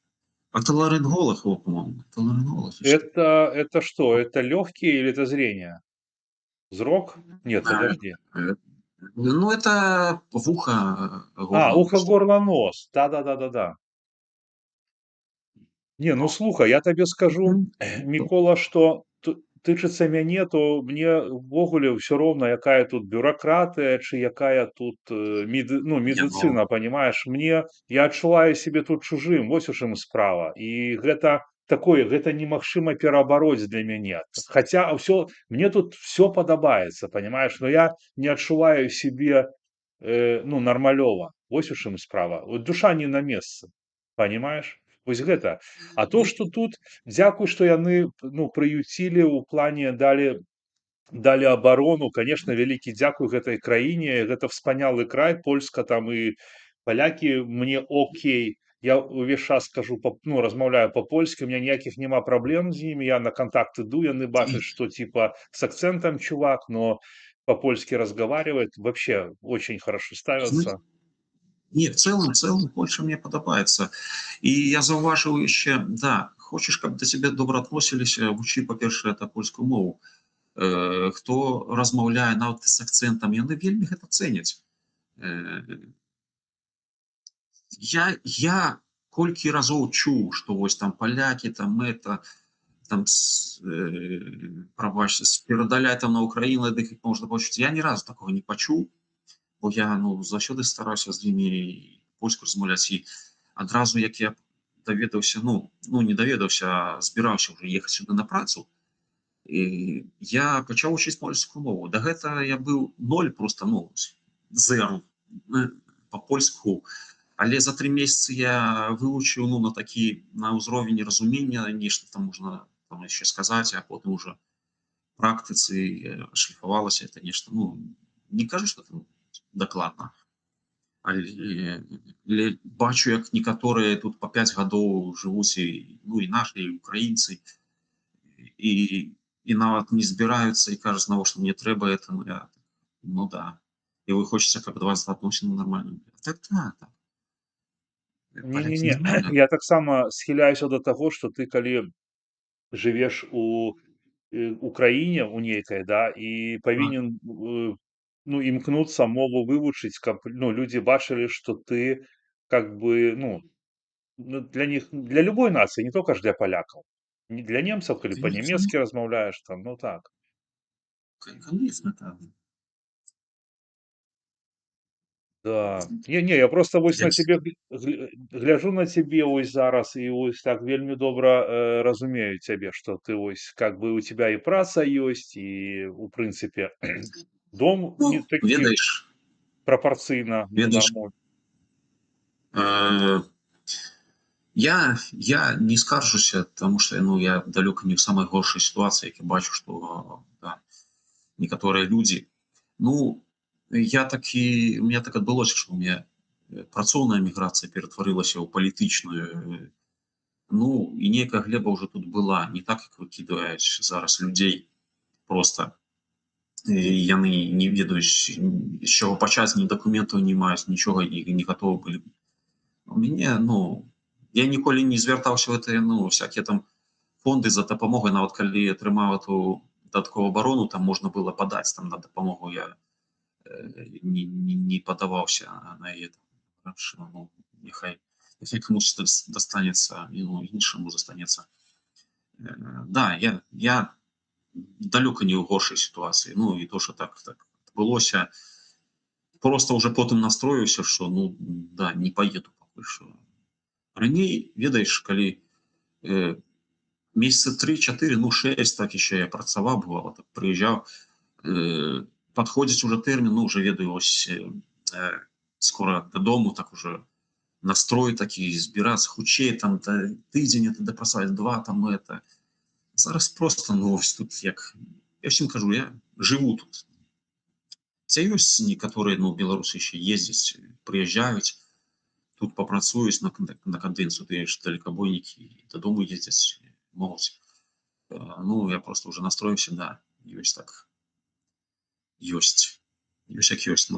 Отоларинголог, по-моему. Отоларинголог. Это что? Это легкие или это зрение? Зрок? Нет, подожди. Ну, это ухо, горло. Ухо, горло, нос. Да. Не, ну слухай, я тебе скажу, Микола, что тычыцца мяне, то мне ўвогуле ўсё роўна, якая тут бюракратыя, ці якая тут Не, ну, медыцына, панимаеш. Я адчуваю сябе тут чужым, вось у чым справа. І гэта такое, гэта немагчыма перабароць для мяне. Хаця мне тут все падабаецца, панимаеш, но я не адчуваю сябе нармалёва. Вось у чым справа. Вот душа не на месцы, понимаешь? Вось гэта. А то, ну, што тут, дзякуй, што яны прыюцілі ў плане далі абарону, конечно, вялікі дзякуй гэтай краіне. Гэта wspaniały край, Польска там і палякі мне окей. Я ўвесь час скажу размаўляю па-польску, у меня ніякіх няма праблем з імі, я на контакт іду, яны бачаць, што типа с акцентом чувак, но по-польски разговаривает, вообще очень хорошо знаешь, ставятся. не, в целом Польша мне падабаецца. І я заўважыў яшчэ, да, хочаш, каб да цябе добра адносіліся, вучы, па-першае, это польскую мову. Хто размаўляе нават з акцэнтам, яны вельмі гэта цэняць. Я колькі разоў чуў, што вось там палякі, там прабачце, перадаляй там на Украіну, дык іх можна пачуць. Я ні разу такога не пачуў, бо я заўсёды стараўся з імі польску размаўляць. І адразу, як я даведаўся, не даведаўся, а збіраўся ўжо ехаць сюды на працу, і я пачаў вучыць польскую мову. Да гэта я быў 0, просто зеру па-польску. Але за 3 месяцы я вывучыў на ўзровень разумення, нешта там можна яшчэ сказаць, а потым уже практыцы шліфавалася это нешта. Не кажу, што там дакладна, але бачу, як некаторыя тут па 5 гадоў жывуць, і нашы, і украінцы, і нават не збіраюцца і кажуць, навошта мне трэба это. Да. І вы хочаце, каб да вас адносіны нармальна. Так. Палякі Не-не-не, нармальна. я таксама схіляюся да таго, што ты калі жывеш у краіне у нейкай, да, і павінен імкнуцца мову вывучыць, каб людзі бачылі, што ты как бы для них, для любой нацыі, не только ж для палякаў. Не для немцаў, калі Конечно, па-нямецкі размаўляеш там, так. конечно, там. Да. Не, я просто вось Я на цябе гляджу на цябе вось зараз і вось так вельмі добра разумею цябе, што ты вось как бы у тебя і праца ёсць, і у прынцыпе дом не такі ведаеш, прапарцыйна ведаеш, нармальны. э, я не скаржуся, таму што я далёка не ў самай горшай сітуацыі, як я бачу, што некаторыя людзі. Я такі, у меня так адбылося, што у меня працоўная міграцыя ператварылася ў палітычную. І нейкая глеба ўжо тут была, не так, як выкідаюць зараз людзей проста. Яны не ведаюць, з чаго пачаць, ні дакументаў не маюць, нічога, і не гатовы былі. У мяне, я ніколі не звяртаўся ў гэтыя, всякія там фонды за дапамогай, нават калі атрымаў эту дадатковую абарону, там можна было падаць там на дапамогу, я не падаваўся на яе. Няхай камусь дастанецца, іншаму застанецца. Да, я далёка не ў горшай сітуацыі. І то, што так адбылося, просто уже потым настроіўся, што да, не паеду пакуль што. Раней, ведаеш, калі месяца 3-4, 6, так яшчэ я працаваў, бывала, так прыязджаў, падходзіць уже тэрмін, уже ведаю, ось скора дадому, так уже настрой такі, збірацца хутчэй, там тыдзень это дапрацаваць, 2 там это. Зараз просто, ось тут як, я всім кажу, я жыву тут. Ця ёсць некаторыя, беларусы яшчэ ездзяць, прыязджаюць, тут папрацуюць на кадэнцыю, тыя ж далекабойнікі, і дадому ездзяць могуць. Я просто уже настроіўся, да, ёсць так. Ёсць як ёсць,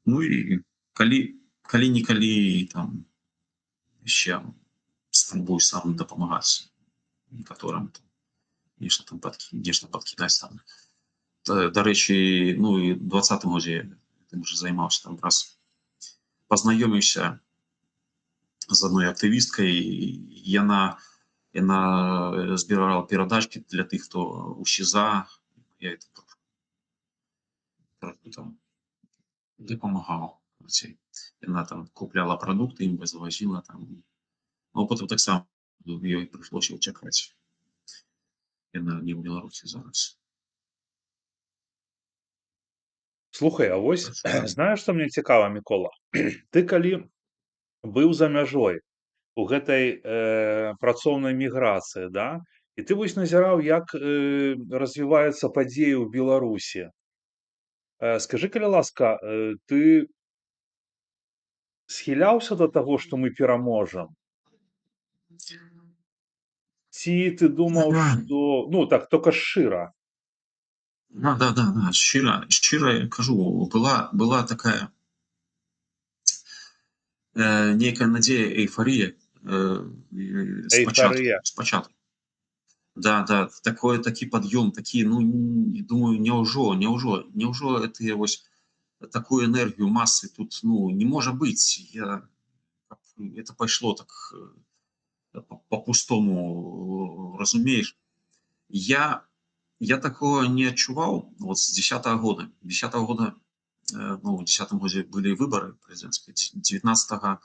і калі-нікалі там яшчэ спрабую сам дапамагаць некаторым, нешта там падкідаць там. Дарэчы, і 20-м годзе тым жа займаўся, там раз пазнаёміўся з адной актывісткай, яна Яна збірала перадачкі для тых, хто ў СІЗА. Я это троху там дапамагаў. Яна там купляла прадукты, ім завозіла там. Ну, потым таксама ёй прыйшлося ўцякаць. Яна не ў Беларусі зараз. Слухай, а вось Да. знаеш, што мне цікава, Мікола? Ты калі быў за мяжой у гэтай працоўнай міграцыі, да? І ты вось назіраў, як развіваюцца падзеі ў Беларусі. Скажы, калі ласка, ты схіляўся да таго, што мы пераможам? Ці ты думаў, што ну так тока шчыра? Да. Шчыра я кажу, была такая нейкая надзея, эйфарыя Эйфарыя. спачатку. Да, такі пад'ём, такі, ну, думаю, няўжо тыя вось такую энергію масы тут, ну, не можа быць. Это пайшло так по-пустому, разумееш. Я такого не адчуваў вот з 10-го года. 10-го года, ну, у 10-м годзе былі выбары прэзідэнцкія. 19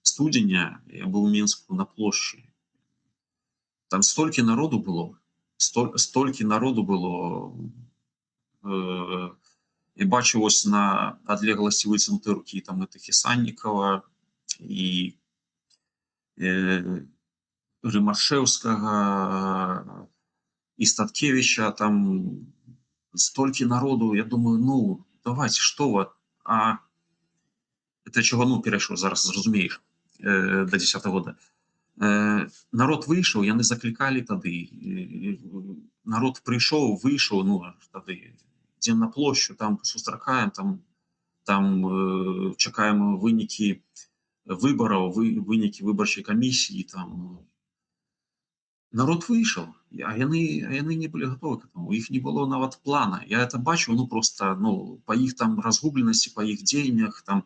студзеня я быў у Мінску на плошчы. Там столькі народу было, столькі народу было. І бачу вось на адлегласці выцягнутай рукі там гэтых і Саннікава, і Рымашэўскага, і Статкевіча, там столькі народу. Я думаю, ну, давайте, што вы, это чого, ну, перайшоў, зараз зразумееш, да 10-го года. Народ выйшаў, яны заклікалі тады, народ прыйшоў, выйшаў, ну, тады ідзем на плошчу, там сустракаем, там чакаем вынікі выбараў, вынікі выбарчай камісіі, там народ выйшаў, а яны не былі гатовы к этому, у іх не было нават плана. Я это бачыў, ну, просто, ну, па іх там разгубленасці, па іх дзеяннях, там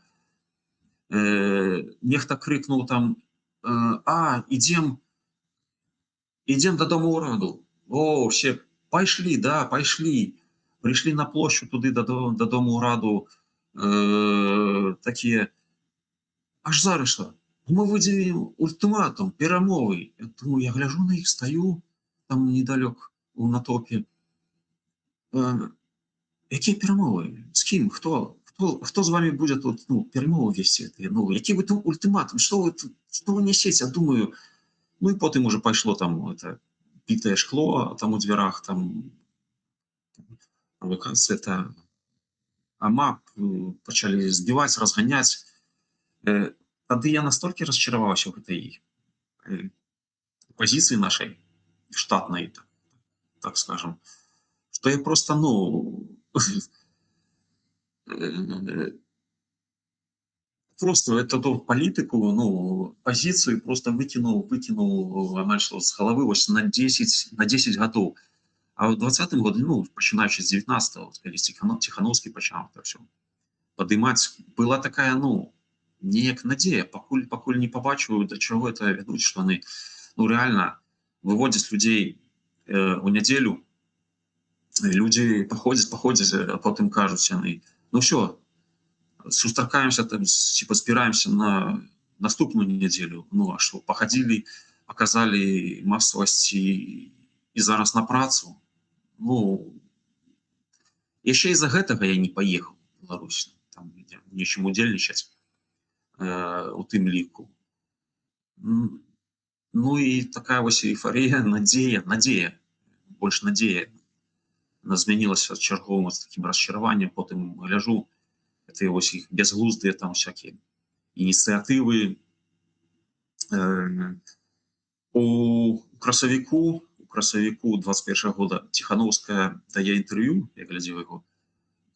нехта крыкнуў там, ідзем дадому ўраду. О, все пайшлі, да, пайшлі. Прыйшлі на плошчу туды дадому ўраду такія, аж зараз што? Мы выдзелім ультыматум, перамовы. Я думаю, я гляжу на іх, стаю там недалёк у натоўпе. Якія перамовы? З кім? Хто з вами будзе тут, ну, перамовы весці? Ну, які вы тут ультыматум? Што вы нясеце? Я думаю, ну і потым уже пайшло там это бітае шкло там у дзвярах, там правакацыя, это АМАП пачалі збіваць, разганяць. Тады я настолькі расчараваўся ў гэтай пазіцыі нашай штатнай, так скажем, што я просто, ну, просто эту палітыку, ну, пазіцыю просто выкінуў амаль што з галавы вось на 10 гадоў. А ў 20-м годзе, ну, пачынаючы з 19-го, калі Ціхановскі пачаў это ўсё падымаць, была такая, ну, неяк надзея, пакуль не пабачыў, да чаго это вядуць, што яны, ну, рэальна выводзяць людзей у нядзелю, людзі паходзяць, а потым кажуць яны, ну ўсё, сустракаемся, там, типа, збіраемся на наступную нядзелю. Ну, а што, пахадзілі, паказалі масавасць і зараз на працу. Ну, яшчэ і за гэтага я не паехаў у Беларусь, там нечым удзельнічаць у тым ліку. Ну і такая вось эйфарыя, надзея, больш надзея. Она змянілася чарговым такім расчараваннем, потым гляжу, это вось іх безглуздыя там всякие ініцыятывы. У красавіку 21 года Ціхановская дае інтэрв'ю, я глядзеў яго,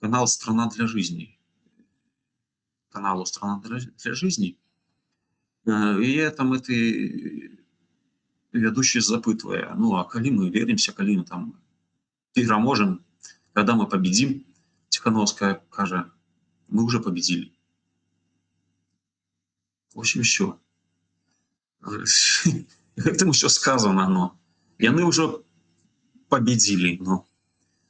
каналу «Страна для жизни». И там ведущий запытвае, ну, а калі мы вернемся, калі мы там пераможем, когда мы победим? Тихановская кажа, мы уже победили. В общем, все. гэтым усё сказано, но яны ўжо победили,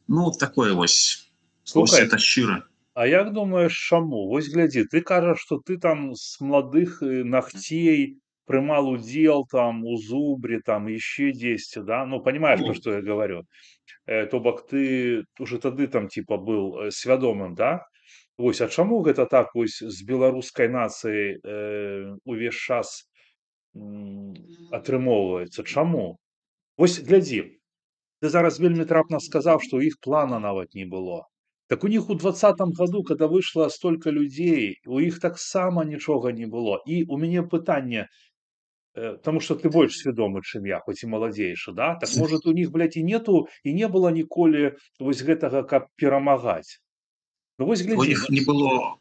ну такое вось Слухай, это шчыра. а як думаеш, чаму? Вось глядзі, ты кажаш, што ты там з маладых нагцей прымал удзел там у зубре, там яшчэ дзесьці, да? Ну, понимаешь, про Ну, што я говорю? То бок ты уже тады там типа быў свядомым, да? Вось, а чаму гэта так вось з беларускай нацыяй увесь час атрымоўваецца? Чаму? Вось глядзі, ты зараз вельмі трапна сказаў, што ў іх плана нават не было. Так у них у 20-м году, когда вышло столько людей, у іх таксама нічога не было. І у мяне пытанне, потому что ты больш свядомы, чым я, хоць і маладзейшы, да? Так может у них, блядь, і нету, і не было ніколі вось гэтага, каб перамагаць. Ну вось у глядзі, іх не было,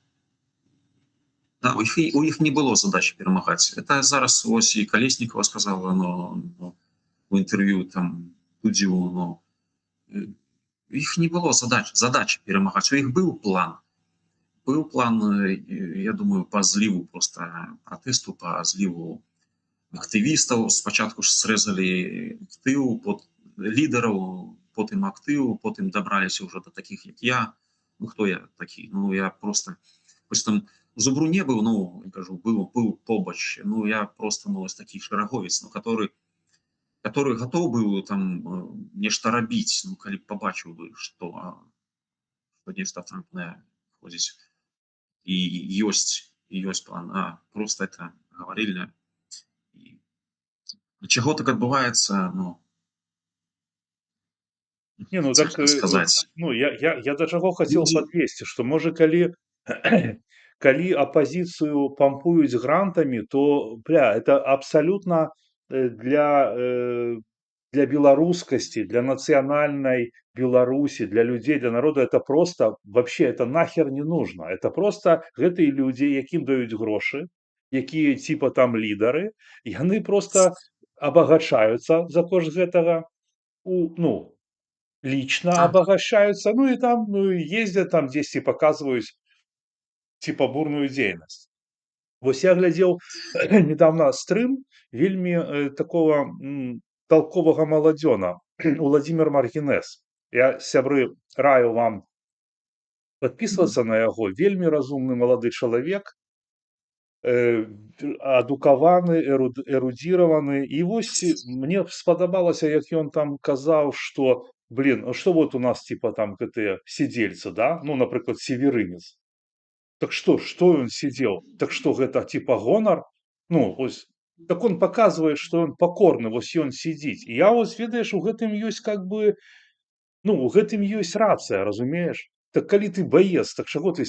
да, у іх не было задачи перамагаць. Это зараз вось і Калеснікова сказала, в інтэрв'ю там Дудзіву, іх не было задачи перамагаць. У іх быў план, я думаю, па зліву просто пратэсту, па зліву актывістаў. Спачатку ж срэзалі актыў под лідараў, потым актыў, потым дабраліся ўжо да такіх як я. Ну хто я такі? Ну я просто там зубру не быў, ну я кажу, быў побач. Ну я просто вось такі шэраговец, который готов быў там нешта рабіць, ну калі б пабачыў бы, што нешта трапнае ходзіць і ёсць план, просто это гаварільня. Чаго так адбываецца, не, ну так, цяжка сказаць. ну я да чаго хацеў Людзі, падвесці, што можа калі апазіцыю пампуюць грантамі, то бля, это абсалютна для беларускасці, для нацыянальнай Беларусі, для людзей, для народа это просто вообще это нахер не нужно. Это просто гэтыя людзі, якім даюць грошы, якія типа там лідары, яны просто абагачаюцца за кошт гэтага, ну, лично так, обогащаются, ну и там ну, и ездят там дзесьці показваюць типа бурную дзейнасць. Вось я глядзеў недавно стрым вельмі такого толковага маладзёна Владимир Маргінез. Я, сябры, раю вам подписываться на яго. Вельмі разумны малады чалавек, адукаваны, эрудзіраваны. І вось мне спадабалася, як ён там казаў, што блин, что вот у нас типа там гэтыя сидельцы, да? Ну, напрыклад, северынец. Так что он сидел? Так что гэта типа гонар? Ну, вось, так он показывает, что он покорны, вось ён сидзіць. І я вось, ведаеш, у гэтым ёсць как бы, ну, у гэтым ёсць рацыя, разумееш? Так калі ты баец, так чаго ты,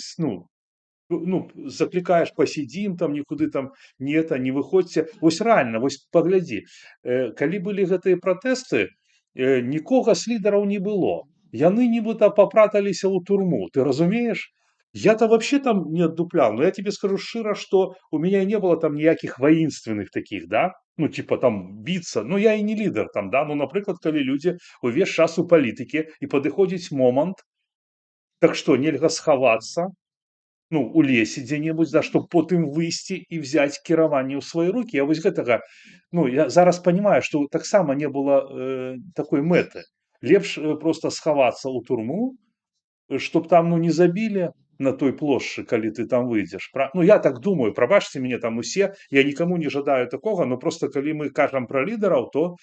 ну, закликаешь, посидим там, никуды там не выходзьце. Вось реально, вось паглядзі. Калі былі гэтыя пратэсты, нікога з лідараў не было. Яны нібыта папраталіся ў турму. Ты разумееш? Я-то вообще там не отдуплял, но я тебе скажу шчыра, что у меня не было там никаких воинственных таких, да, ну, типа там биться, ну, я и не лидер там, да, ну, например, калі люди увесь час у палітыкі і падыходзіць момант, так что, нельга схавацца, ну, у лесе дзе-небудзь, да, чтобы потым выйсці і взять кіраванне ў свае рукі. Я вось гэтага, ну, я зараз понимаю, что таксама не было такой мэты. Лепш просто схавацца ў турму, чтоб там, ну, не забілі на той плошчы, калі ты там выйдзеш. Ну, я так думаю, прабачце мяне там усе, я никому не жадаю такога, но просто калі мы кажам пра лідараў, то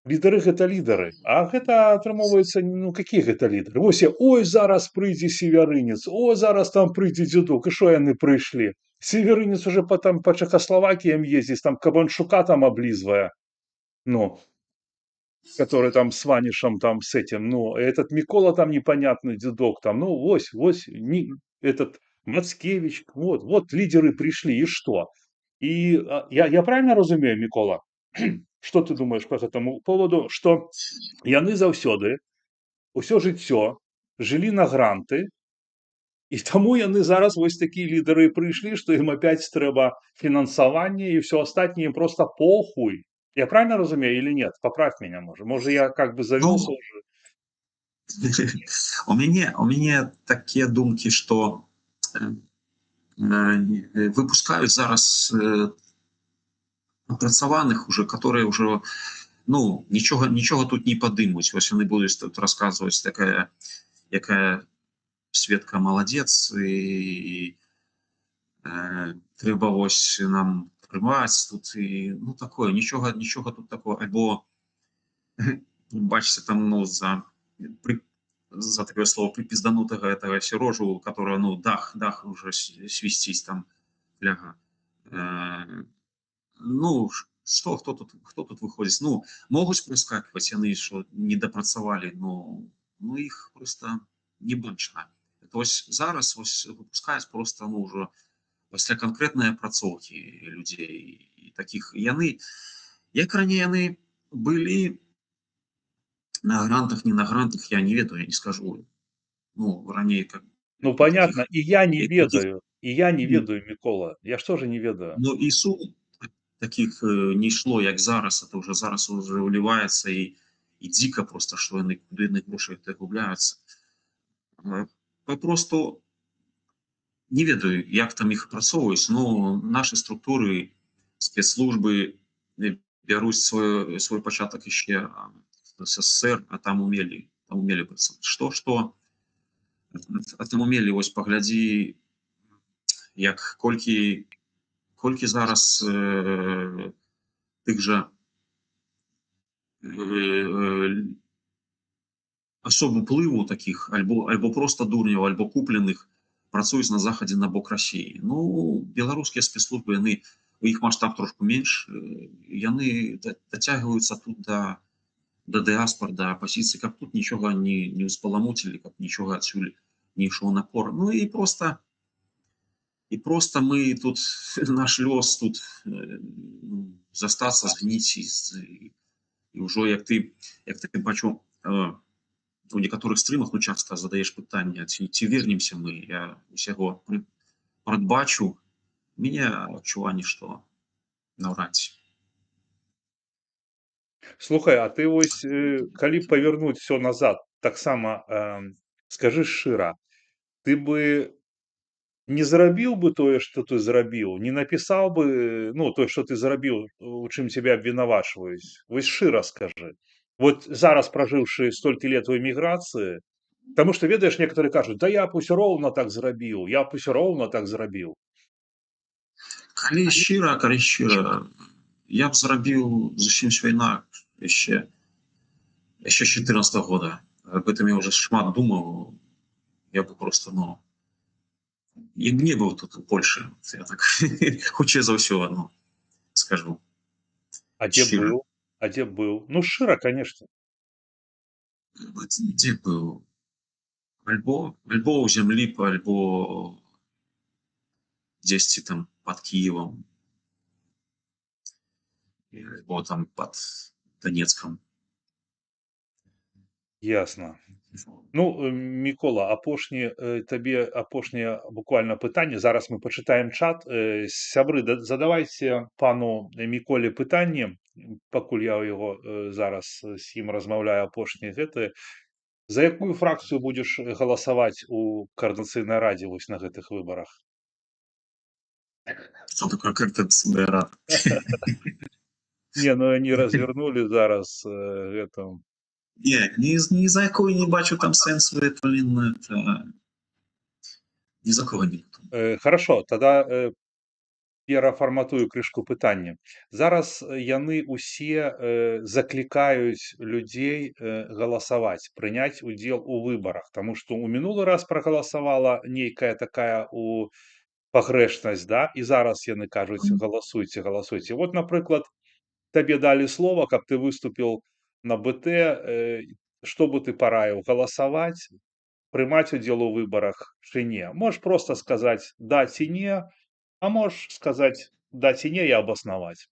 лідары гэта лідары, а гэта атрымоўваецца, ну какие гэта лідары? Вось я, ой, зараз прыйдзе севярынец, о, зараз там прыйдзе дзедок, і што яны прыйшлі? Севярынец уже там па Чэхаславакіям ездзіць, там Кабанчука там облизвае, ну, который там с Ванишем там с этим, ну, этот Микола там непонятный дедок там, ну, вось, этот Мацкевич, вот лидеры пришли, и что? И я правильно разумею, Микола? Что ты думаешь по этому поводу? Что яны заўсёды, усё жыццё жылі на гранты, і таму яны зараз вось такія лідары прыйшлі, што ім опять трэба фінансаванне, і ўсё астатняе ім просто похуй. Я правильно разумею или нет? Поправь меня, может. Может, я как бы завелся ну, уже. у мяне такія думкі, што выпускаюць зараз апрацаваных уже, которые ўжо ну нічога тут не падымуць. Вось яны будуць тут расказваць якая Светка маладзец і трэба вось нам трымаць тут і ну такое нічога тут такого альбо бачыце там ну за такое слово припизданутага этого Серожу, которого ну дах уже свистись там фляга. Ну хто тут выходзіць, ну могуць прыскакваць яны що не дапрацавалі, ну іх просто не бачна. Вось зараз вось выпускаюць просто ну ўжо пасля канкрэтнай апрацоўкі людзей і таких яны як раней яны былі на грантах, не на грантах, я не ведаю, я не скажу. Ну раней как Ну понятно, таких и я не таких ведаю, Микола. Я ж тоже не ведаю. ну і таких не йшло, як зараз. Это уже зараз уже вливається і дико просто, що вони куди на гроші губляються. Просто не ведаю, як там їх опрацовують, но наші структури, спецслужби беруть свой початок ще з СССР, а там умели працювати. Що? А там умели, ось поглядzi, як колькі зараз тих же особ уплыву таких, альбо просто дурняў, альбо купленых, працуюць на захадзе на бок России. Ну, беларускія спецслужбы, яны, у іх маштаб трошку менш, яны дацягваюцца тут до дыаспор, до апозіцыі, каб тут нічога не ўспаламуцілі, каб нічога адсюль не ішоў напор. Ну і просто мы тут, наш лёс тут застацца, згніць і ўжо як ты бачу у некаторых стрымах, ну часто задаеш пытанне, ці вернемся мы, я усяго прадбачу, мяне адчуванне, што наўрад ці. Слухай, а ты вось калі павярнуць все назад, таксама скажы шчыра, ты бы не зрабіў бы тое, што ты зрабіў, не напісаў бы ну тое, што ты зрабіў, у чым цябе абвінавачваюць? Вось шчыра скажы. Вот зараз пражыўшы столькі лет у эміграцыі, таму што ведаеш, некаторыя кажуць, да я б усё роўна так зрабіў, я б усё роўна так зрабіў. Калі шчыра, я б зрабіў зусім свайна яшчэ 14 года. Об этом я уже шмат думаў, я бы просто ну я б не быў тут у Польшы, я так хутчэй за ўсё скажу. А дзе Шчыра. быў? А дзе быў? Ну шчыра, конечно. Дзе быў? Альбо ў зямлі, альбо дзесьці там пад Кіевам, альбо там пад Донецкам. Ясна. Ну, Мікола, табе апошняе буквально пытанне. Зараз мы пачытаем чат. Сябры, задавайце пану Міколе пытанне, пакуль я яго зараз з ім размаўляю апошні гэты. За якую фракцыю будзеш галасаваць у каардынацыйнай радзе вось на гэтых выбарах? Что такое координационная рада? Не, ну они развернули зараз гэта. Не, ні за якою не бачу там сенсу, ні за кого не. Хорошо, тогда перафарматую крышку пытання. Зараз яны усе заклікаюць людзей галасаваць, прыняць удзел у выбарах, таму што ў мінулы раз прагаласавала нейкая такая пагрэшнасць, да, і зараз яны кажуць галасуйце. Вот, напрыклад, табе далі слова, каб ты выступіў на БТ, што бы ты параіў, галасаваць, прымаць удзел у выбарах ці не? Можаш проста сказаць да ці не, а можаш сказаць да ці не і абаснаваць.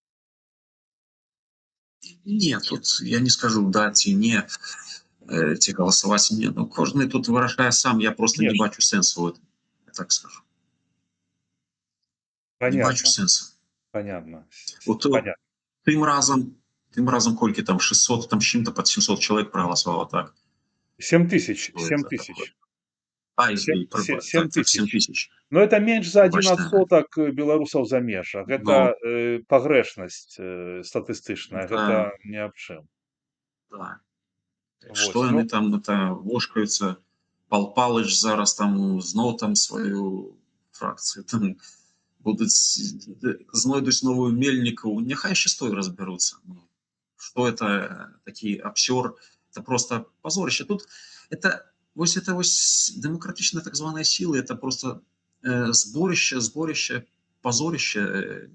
Не, тут я не скажу да ці не, ці галасаваць не. Ну, кожны тут вырашае сам, я просто не бачу сэнсу, я так скажу. Не бачу сэнсу. Понятно. Тым разам колькі там 600, там з чым-то пад 700 чалавек прагаласавала, так? 7 тысяч. 7 так, 7 тысяч. тысяч. Но это меньше за Пробачте, 1% беларусаў за межах. ну, Это пагрэшнасць статыстычная. это, Гэта ні аб чым. да. Што Вось. яны Ну, там это вошкаюцца, Пал Палыч зараз там зноў там сваю фракцыю там будуць знойдуць новую Мельнікаў, няхай яшчэ з той разбяруцца. Ну, что это такі абсёр, это просто позорище. Тут это вось демократичная так званая сила, это просто сборище, позорище,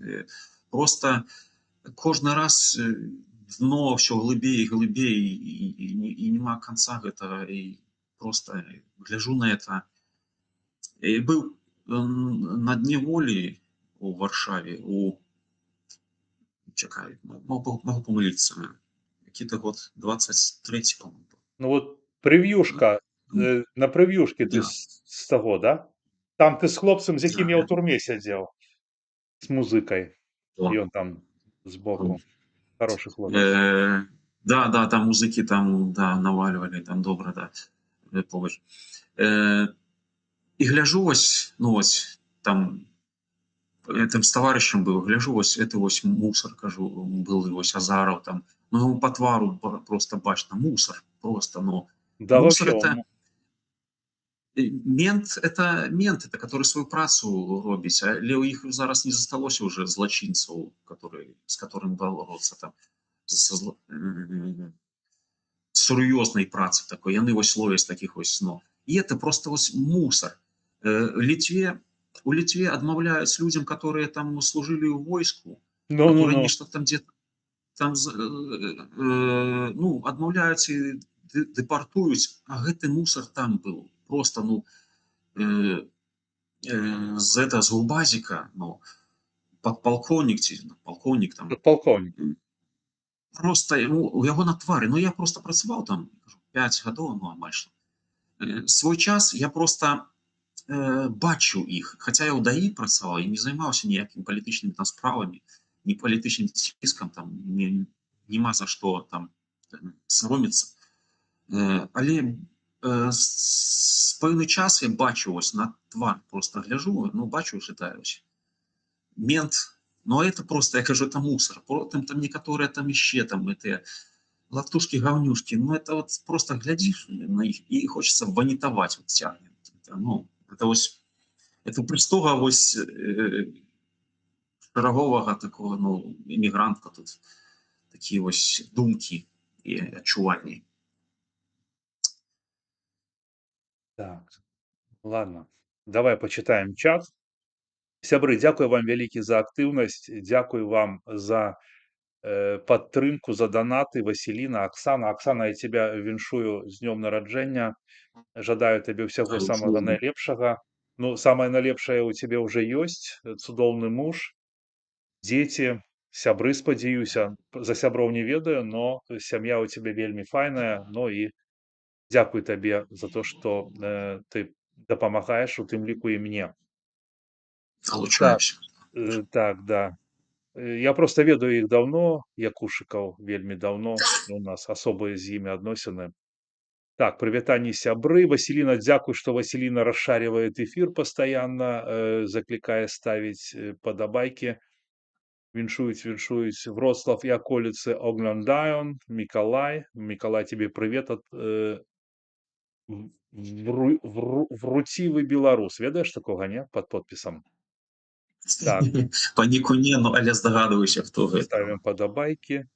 просто кожны раз дно все глыбей і глыбей і няма конца гэтага, і просто гляжу на это. І быў на дне волі у Варшаве, чакай, могу помылиться, какие-то год 23-й, по-моему. ну вот превьюшка, на превьюшке ты Да, з таго, да? Там ты з хлопцам, з якім да, я ў турме сядзеў, з музыкай. да. Ён там збоку. Хороший хлопец. Да, там музыки там, да, наваливали, там добра, да, побач. І гляжу вось, ну вось, там, этим с товарищем был, гляжу вось, это вось мусор, кажу, был вось Азаров там, ну ему по твару просто бачно, мусор, просто, ну, Да мусор вообще, это, мент, это который свою працу робіць, але у іх зараз не засталося уже злачынцаў, с которым бороться там, сур'ёзнай працы такой, яны вось ловяць таких вось, ну, і это просто вось мусор. У Літве адмаўляюць людям, которые там служили ў войску, которые ну-ну-ну. нешта там где-то там ну, адмаўляюць і дэпартуюць, а гэты мусор там был просто, ну, з губазіка, ну, подполковник ці полковник там, Полковник. просто у яго на твары, ну я просто працаваў там 5 гадоў, ну амаль што. Свой час я просто бачу іх, хаця я ў ДАІ працаваў і не займаўся ніякімі палітычнымі там справамі, ні палітычным ціскам, там няма за што там саромецца. Але пэўны час я бачу вось на твар, просто гляжу, ну бачу, чытаю мент, но это просто, я кажу, это мусор. Потым там некаторыя там яшчэ там гэтыя латушкі гаўнюшкі, ну это вот просто глядзіш на іх і хочется ванітаваць, вот цягне. Ну, это вось, это простога вось шараговага такого, ну, іммігранта тут такія вось думкі і адчуванні. Так, ладно. Давай почитаем чат. Сябры, дзякуй вам вялікі за актыўнасць, дзякуй вам за падтрымку, за донаты. Васіліна, Оксана, я тебя віншую з днём нараджэння. Жадаю табе ўсяго самага найлепшага. Ну, самае найлепшае ў цябе ўжо ёсць, цудоўны муж, дзеці, сябры, спадзяюся. За сяброў не ведаю, но сям'я ў цябе вельмі файная. Ну і дзякуй табе за то, што ты дапамагаеш, у тым ліку і мне. Так, Залучаюся. так, да. Я просто ведаю іх даўно, Якушыкаў вельмі даўно. У нас асобыя з імі адносіны. Так, прывітанне сябры. Васіліна, дзякуй, што Васіліна расшаривает эфир постоянно, заклікае ставіць падабайкі. Віншуюць. Вроцлав і аколіцы оглядаюн. Мікалай, тебе привет от вруцівы беларус. Ведаеш такога, не? Под подпісам. Так, Па ніку не, ну, але здагадваюся, хто гэта. ставім падабайкі.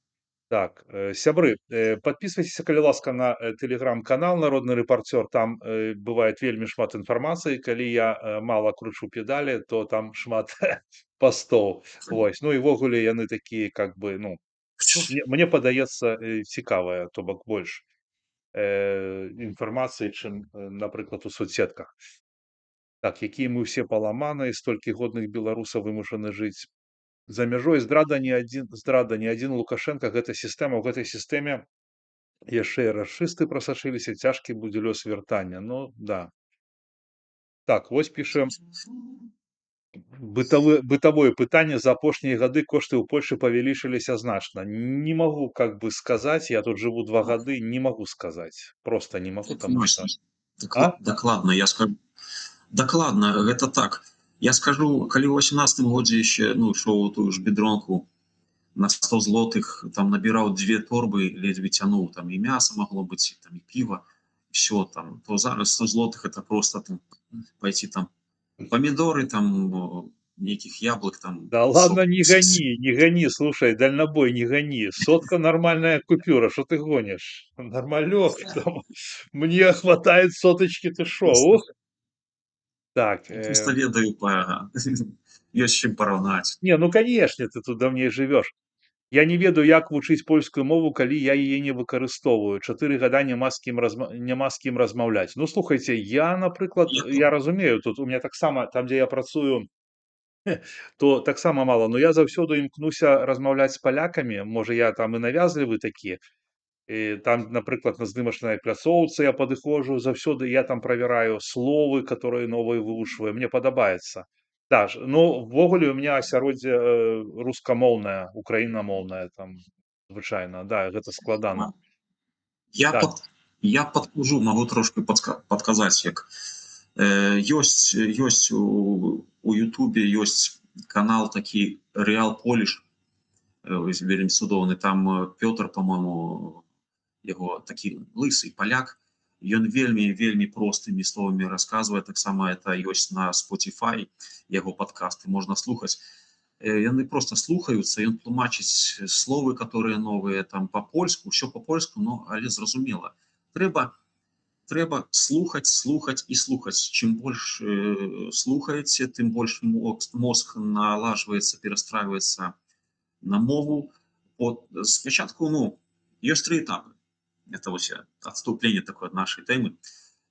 Так, сябры, подписывайтесь, калі ласка, на телеграм-канал Народны рэпарцёр. Там бывает вельмі шмат інфармацыі. Калі я мала кручу педалі, то там шмат пастоў. Вось. Ну і ўвогуле яны такія, как бы, ну, мне падаецца, цікавая, то бок больш інфармацыі, чым, напрыклад, у соцсетках. Так, якія мы ўсе паламаныя, столькі годных беларусаў вымушаны жыць за мяжой. Здрада не адзін Лукашенко, гэта сістэма. У гэтай сістэме яшчэ і расчысты прасачыліся, цяжкі будзе лёс вяртання. Ну да. Так, вось пішам. Бытавое пытанне. За апошнія гады кошты ў Польшы павялічыліся значна. Не магу как бы сказаць, я тут жыву 2 гады, не магу сказаць. Просто не магу, таму што А? Дакладна, я скажу. Дакладна, гэта так. Я скажу, калі ў 18 годзе яшчэ ну ішоў тую ж бедронку на 100 злотых, там набіраў 2 торбы, ледзьве цянуў, там і мяса магло быць, там і піва, все там, то зараз 100 злотых это просто там пойти там помидоры, там нейкіх яблок, там Да ладно, сок. не гони, слушай, дальнобой не гони. Сотка нормальная купюра, что ты гонишь? Нормалек, там, мне хватает соточки, ты шо? Просто, Ух, так, просто ведаю ёсць чым параўнаць. не, ну, конечно, ты тут давней живешь. Я не ведаю, як вучыць польскую мову, калі я яе не выкарыстоўваю. 4 гада няма з кім размаўляць. Ну, слухайце, я, напрыклад, Я я разумею, тут у меня таксама, там, дзе я працую, то таксама мала, но я заўсёды імкнуся размаўляць з палякамі. Можа, я там і навязлівы такі. Там, напрыклад, на здымачнай пляцоўцы я падыходжу, заўсёды я там правяраю словы, которые новыя вывучваю. Мне падабаецца. Да, ну, ввогуле у меня асяроддзе рускамоўнае, украінамоўнае там звычайна. Да, гэта складана. я Так, под я падкажу, магу трошки падказаць, як ёсць у Ютубе ёсць канал такі Real Polish, вельмі цудоўны, там Пётр, по-моему, яго такі лысы паляк, ён вельмі простымі словамі расказвае, таксама это ёсць на Spotify, яго падкасты можна слухаць. Яны просто слухаюцца, ён тлумачыць словы, которые новыя там па-польску, ўсё па-польску, но але зразумела. Трэба слухаць і слухаць. Чым больш слухаеце, тым больш мозг налажваецца, перастраюецца на мову. От спачатку, ну, ёсць 3 этапы. Это вось адступленне такое ад нашай тэмы.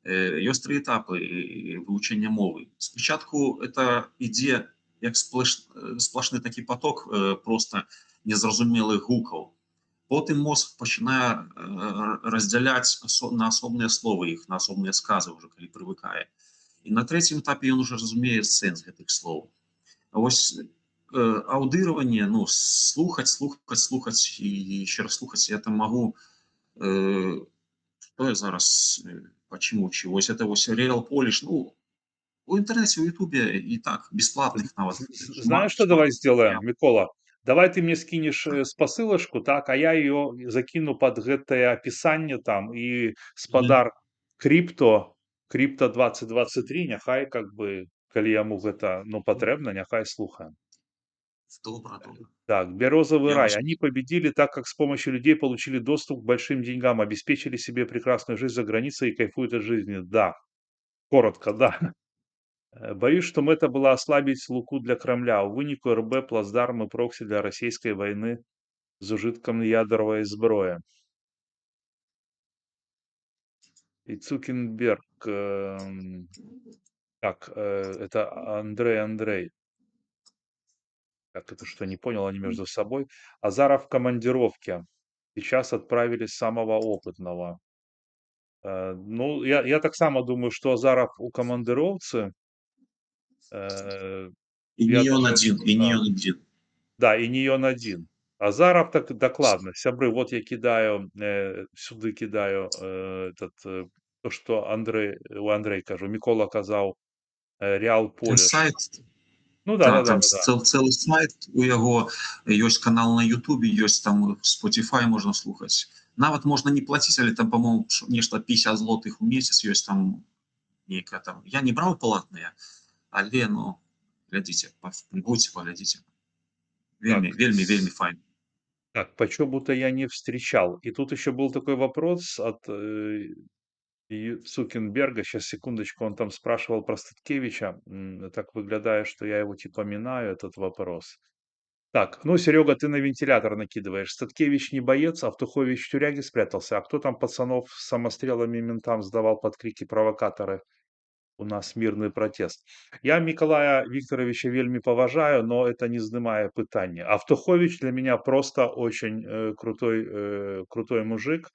Ёсць 3 этапы вывучэння мовы. Спачатку это ідзе як сплошны такі поток просто незразумелых гукаў. Потым мозг пачынае раздзяляць на асобныя словы іх, на асобныя сказы уже, калі прывыкае. І на 3-м этапе ён уже разумее сэнс гэтых слоў. А вось аўдыраванне, ну, слухаць і яшчэ раз слухаць, я там магу что я зараз почему-чу. Вось это вось Real Polish, ну, у інтэрнэце, у Ютубе і так, бесплатных нават знаешь, что давай сделаем, Микола? Давай ты мне скинешь спасылочку, так, а я ее закину под гэтае описание там и спадар крипто 2023, няхай как бы, калі яму гэта, ну, патрэбна, няхай слухаем. Добра, добра. Так, Березовый Я рай. вас Они победили, так как с помощью людей получили доступ к большим деньгам, обеспечили себе прекрасную жизнь за границей и кайфуют от жизни. Да, коротко, да. Боюсь, что мета была ослабить Луку для Кремля. У выніку РБ плацдарм і проксі для расійскай вайны з ужыткам ядерной зброі. И Цукенберг. Так, это Андрей. Так, это что, не понял, они между собой. Азаров в командировке. Сейчас отправили самого опытного. Ну, я так само думаю, что Азаров у камандыроўцы. і не Я ён думаю, адзін, что і не да. ён адзін. Да, і не ён адзін. Азаров так дакладна. Сябры, вот я кидаю, сюды кидаю то, што Андрэй кажу, Мікола казаў, Реал Поліш. Сайт, Ну да, там да. цэлы сайт у яго, ёсць канал на Ютубе, ёсць там Spotify можна слухаць. Нават можна не плаціць, але там, по-моему, нешта 50 злотых у месяц ёсць там нейкая там. Я не браў платныя, але, ну, глядзіце, прыходзьце, паглядзіце. Так, Вельмі файна. так, почему-то я не встречал. И тут еще был такой вопрос от Цукенберга. Сейчас, секундочку, он там спрашивал про Статкевича. Так выглядает, что я его типа минаю, этот вопрос. Так, ну, Серега, ты на вентилятор накидываешь. Статкевич не боец, Автухович в тюряге спрятался. А кто там пацанов с самострелами ментам сдавал под крики провокаторы? У нас мирный протест. Я Миколая Викторовича вельми поважаю, но это не здымае пытанне. Автухович для меня просто очень крутой мужик.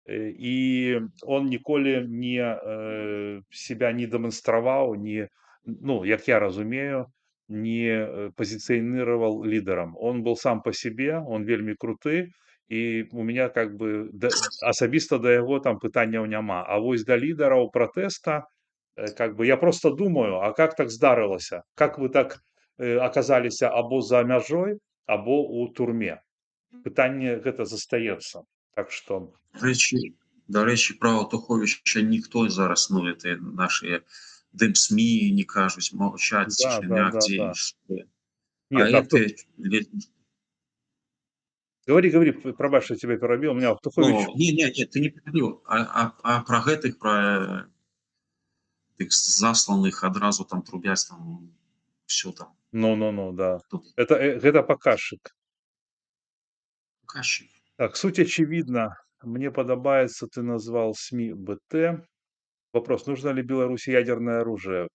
И он ніколі не себя не дэманстраваў, не, ну, як я разумею, не пазіцыяніраваў лідарам. Он был сам по себе, он вельмі круты, і у меня как бы асабіста да яго там пытанняў няма. А вось да лідараў пратэста, как бы я просто думаю, а как так здарылася? Как вы так аказаліся або за мяжой, або ў турме? Пытанне гэта застаецца. Так што До речі, про Отуховича ніхто зараз, ну, это наші дим-СМІ не кажуть, мовчать, да, да, Тишиняк, да, где, да. что. А Нет, это, говори, говори, пробачь, что я тебя перебил. У меня Птухович, ну, не, ты не перебил, а про гэтых, про тых засланых адразу там трубяць, там, все там, ну, да. тут, Это показчик. кащик. Так, суть очевидна. Мне подобается, ты назвал СМИ БТ. Вопрос, нужно ли Беларуси ядерное оружие?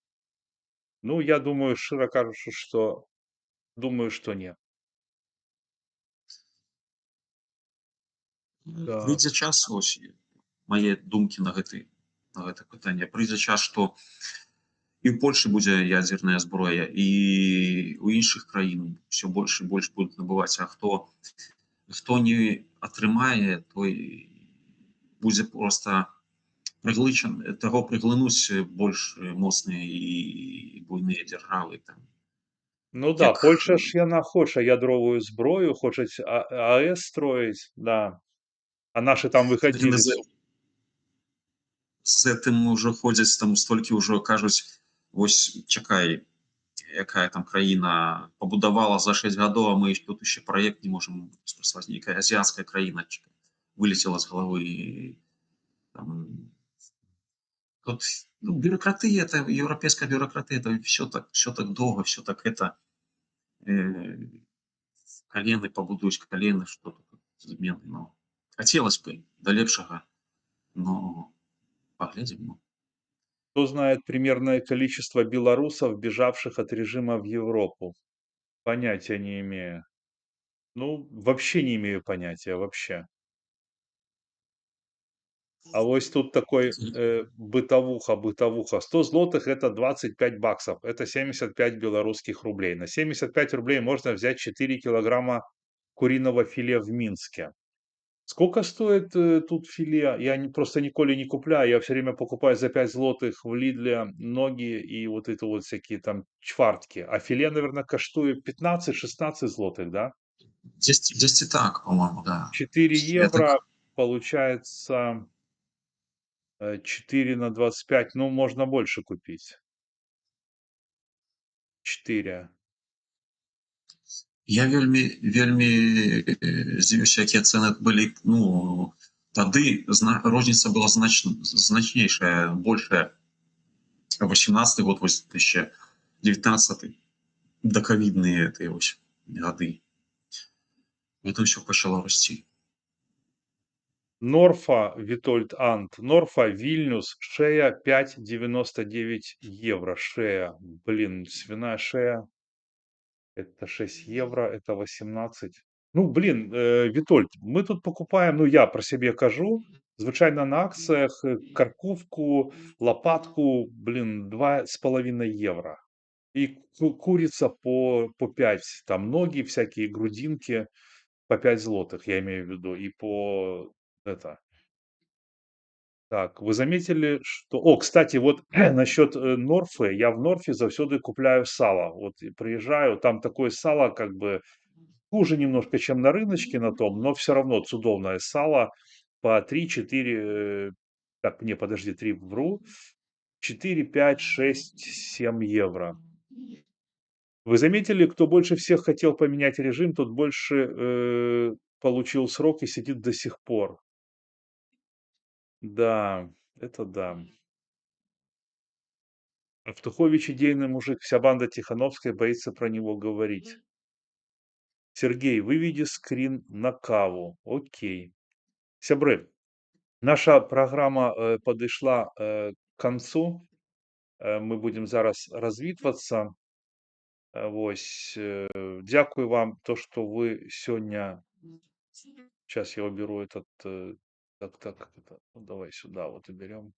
Ну, я думаю, широко кажучи, что думаю, что нет. Так. Прыйдзе час, ось, мае думкі на гэта пытанне. Прыйдзе час, што і ў Польшы будзе ядзерная зброя, і ў іншых краін все больш і больш будуць набываць. А хто не атрымае, той будзе проста прыглычан, таго прыглынуць больш моцныя і буйныя дзяржавы там, Ну да, як Польша ж яна хоча ядровую зброю, хочуць АЭС строіць, да. А наши там яны выходили. з гэтым ужо ходзяць, там столькі ўжо кажуць, вось чакай, якая там краіна пабудавала за 6 гадоў, а мы тут яшчэ праект не можам спрацаваць, нейкая азіяцкая краіна вылецела з галавы, там, тут, ну, бюрократия, это европейская бюрократия, это все так долго, все так это, э, калены побудуюць, калены, что тут змены, ну, хотелось бы до лепшага, но поглядим, ну. Кто знает примерное количество белорусов, бежавших от режима в Европу? Понятия не имею. Ну, вообще не имею понятия, вообще. А вот тут такой бытовуха. 100 злотых это 25 баксов. Это 75 белорусских рублей. На 75 рублей можно взять 4 килограмма куриного филе в Минске. Сколько стоит тут филе? Я просто николи не купляю. Я все время покупаю за 5 злотых в Лидле ноги и вот это вот всякие там чвартки. А филе, наверное, коштует 15-16 злотых, да? Здесь и так, по-моему, да. 4 Я евро так, получается 4 на 25. Ну, можно больше купить. 4. я вельмі здзівіўся, якія цены былі, ну, тады розніца была значнейшая, большая. 18 год, вось 2019, даковідныя гэтыя вось гады. Это ўсё пачало расці. Норфа, Витольд Ант. Норфа, Вильнюс, шея 5,99 евро. Шея. Блин, свиная шея. Это 6 евро, это 18. Ну, блин, Витольд, мы тут покупаем, ну, я про себе кажу, звичайно, на акціях карковку, лопатку, блин, 2,5 евро. И курица по 5, там ноги всякие, грудинки по 5 злотых, я имею в виду, и по это. Так, вы заметили, что... О, кстати, вот насчет Норфы. Я в Норфе завсёды купляю сало. Вот и приезжаю, там такое сало как бы хуже немножко, чем на рыночке на том, но все равно цудовное сало по 3-4, так, не, подожди, 3 вру, 4, 5, 6, 7 евро. Вы заметили, кто больше всех хотел поменять режим, тот больше получил срок и сидит до сих пор. Да, это да. Автухович идейный мужик, вся банда Тихановской боится про него говорить. Сергей, выведи скрин на каву. Окей. Сябры, наша програма подошла к концу. Мы будем зараз развітвацца. Вось. Дякую вам, то, что вы сегодня... Сейчас я уберу этот... Так, это, ну, давай сюда вот уберем.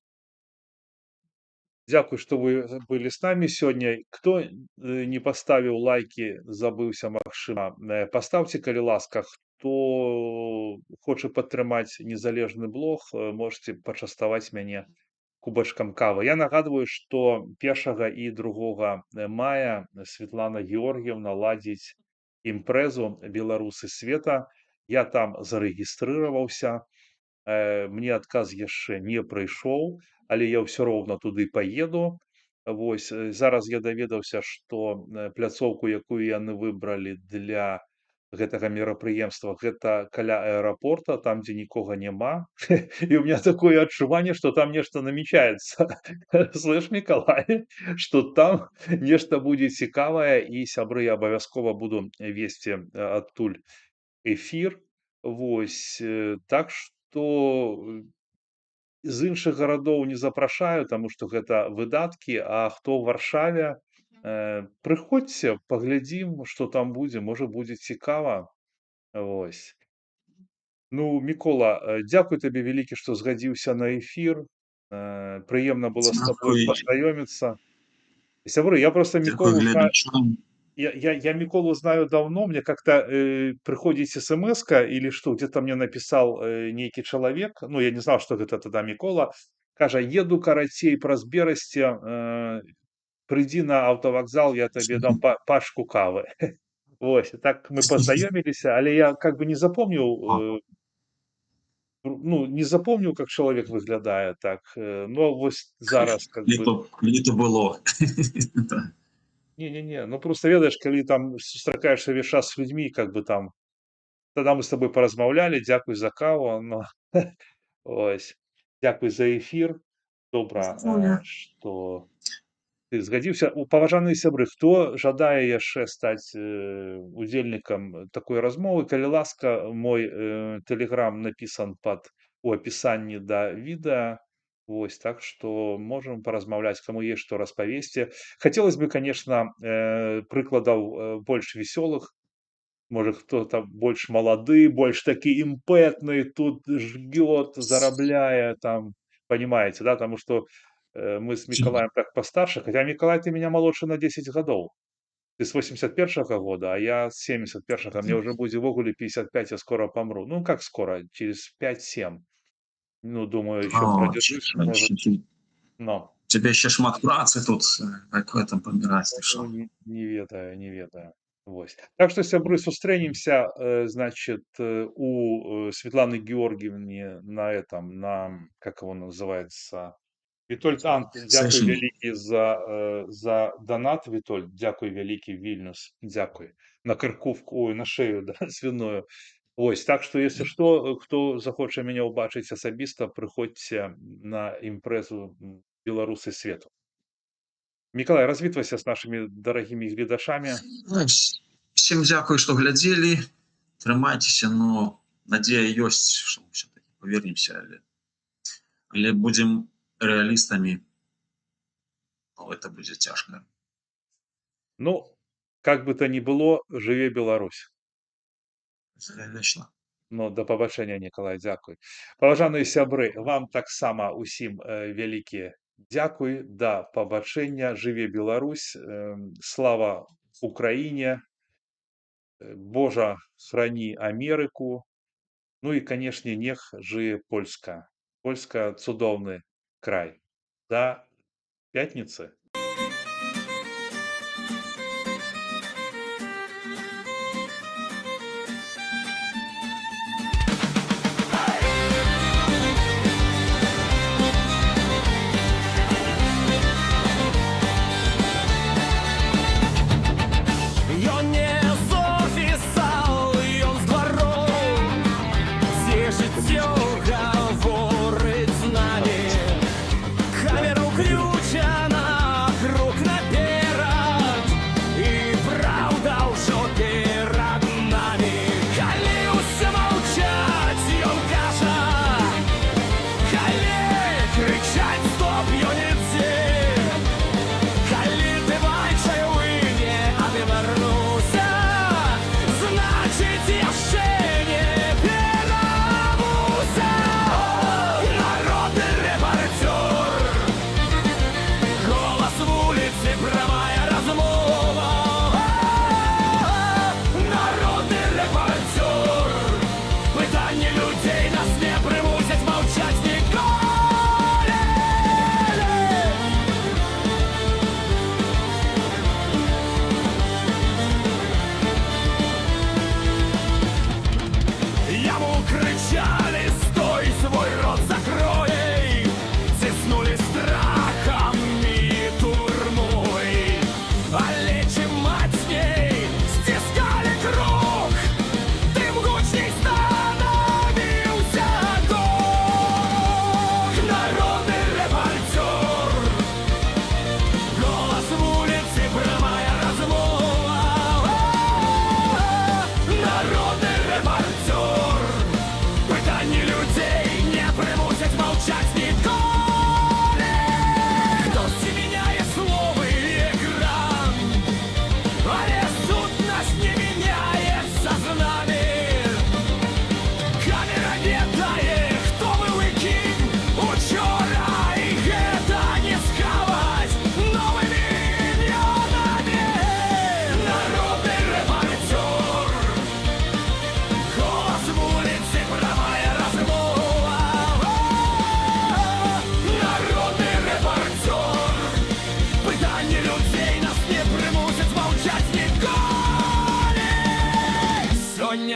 Дзякуй, што вы былі з намі сёння. Хто не паставіў лайкі, забыўся, магчыма, пастаўце, калі ласка. Хто хоча падтрымаць незалежны блог, можете пачаставаць мяне кубачкам кавы. Я нагадваю, што 1 і 2 мая Святлана Георгіевна ладзіць імпрэзу «Беларусы света». Я там зарэгістрыраваўся. Мне адказ яшчэ не прыйшоў, але я ўсё роўна туды паеду. Вось, зараз я даведаўся, што пляцоўку, якую яны выбралі для гэтага мерапрыемства, гэта каля аэрапорта, там, дзе нікога няма. І у меня такое адчуванне, што там нешта намечаецца. Слышь, Мікалай, што там нешта будзе цікавае, і сябры, я абавязкова буду весці адтуль эфір. Вось, так што з іншых гарадоў не запрашаю, таму што гэта выдаткі, а хто ў Варшаве, прыходзьце, паглядзім, што там будзе, можа будзе цікава. Вось. Ну, Мікола, дзякуй табе вялікі, што згадзіўся на эфір. Прыемна было з табой Дзякуй, пазнаёміцца. Сябры, я просто дзякуй Міколу знаю. гледачам. Я Миколу знаю давно, мне как-то приходит смс-ка или что, где-то мне написал некий человек, ну, я не знал, что это тогда Микола, кажа, еду карацей праз Берасці, прыйдзі на аўтавакзал, я табе дам пачку кавы. Вось, и так мы познаёмились, але я как бы не запомнил, ну, не запомнил, как человек выглядае так, но вось зараз как бы... Літо было. Не-не-не, ну просто ведаеш, калі там сустракаешься ўвесь час з людзьмі, как бы там, тогда мы с тобой поразмаўлялі, дзякуй за каву, но ось, дзякуй за эфір, добра, што ты згадзіўся. Паважаныя сябры, хто жадае яшчэ стаць удзельнікам такой размовы, калі ласка, мой тэлеграм напісан у апісанні да відэа. Вось, так что можем поразмаўляць, кому есть что распавесці. Хотелось бы, конечно, прыкладаў больш весёлых. Может, кто-то больш малады, больш такі імпэтны, тут жгёт, зарабляе там, понимаете, да? Потому что мы с Миколаем так постарше, хотя, Миколай, ты меня молодше на 10 гадоў. Ты с 81-го года, а я с 71-го. Мне уже будзе ввогуле 55, я скоро помру. Ну, как скоро? Через 5-7. Ну, думаю, еще продержусь, может. Но. Тебе ще шмат працы тут, як в этом помирать, ты шо? Ну, не ведаю. Вось. Так что, сябры, сустрэнемся, значит, у Светланы Георгиевны на этом, как его называется, Вітольд Ант, дзякуй вялікі за донат, Вітольд, дзякуй вялікі, Вільнюс, дзякуй. На каркувку, ой, на шею, да, свиную. Ось, так что, если что, кто захоча мяне ўбачыць асабіста, прыходзьце на імпрэзу «Беларусы свету». Миколай, развітвайся с нашими дорогими гледачами. Всем дзякуй, што глядзелі. Трымайцеся, но надзея ёсць, што мы все-таки повернемся, але будем реалистами, но это будет тяжко. Ну, как бы то ни было, жыве Беларусь. Вечно. Ну, да пабачэння, Николай, дзякуй. Паважаныя сябры, вам таксама усім вялікі дзякуй, да пабачэння, жыве Беларусь, слава Украине, Божа храни Америку, ну и, конечно, нех жыве Польска. Польска — цудоўны край. До пятницы. Ён не з офіса, ён з двару, дзе жыццё гаворыць з намі. Камера ўключана,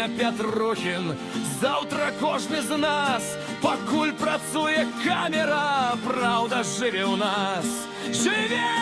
Сёння Петрухін, заўтра кожны з нас. Пакуль працуе камера, праўда жыве ў нас. Жыве!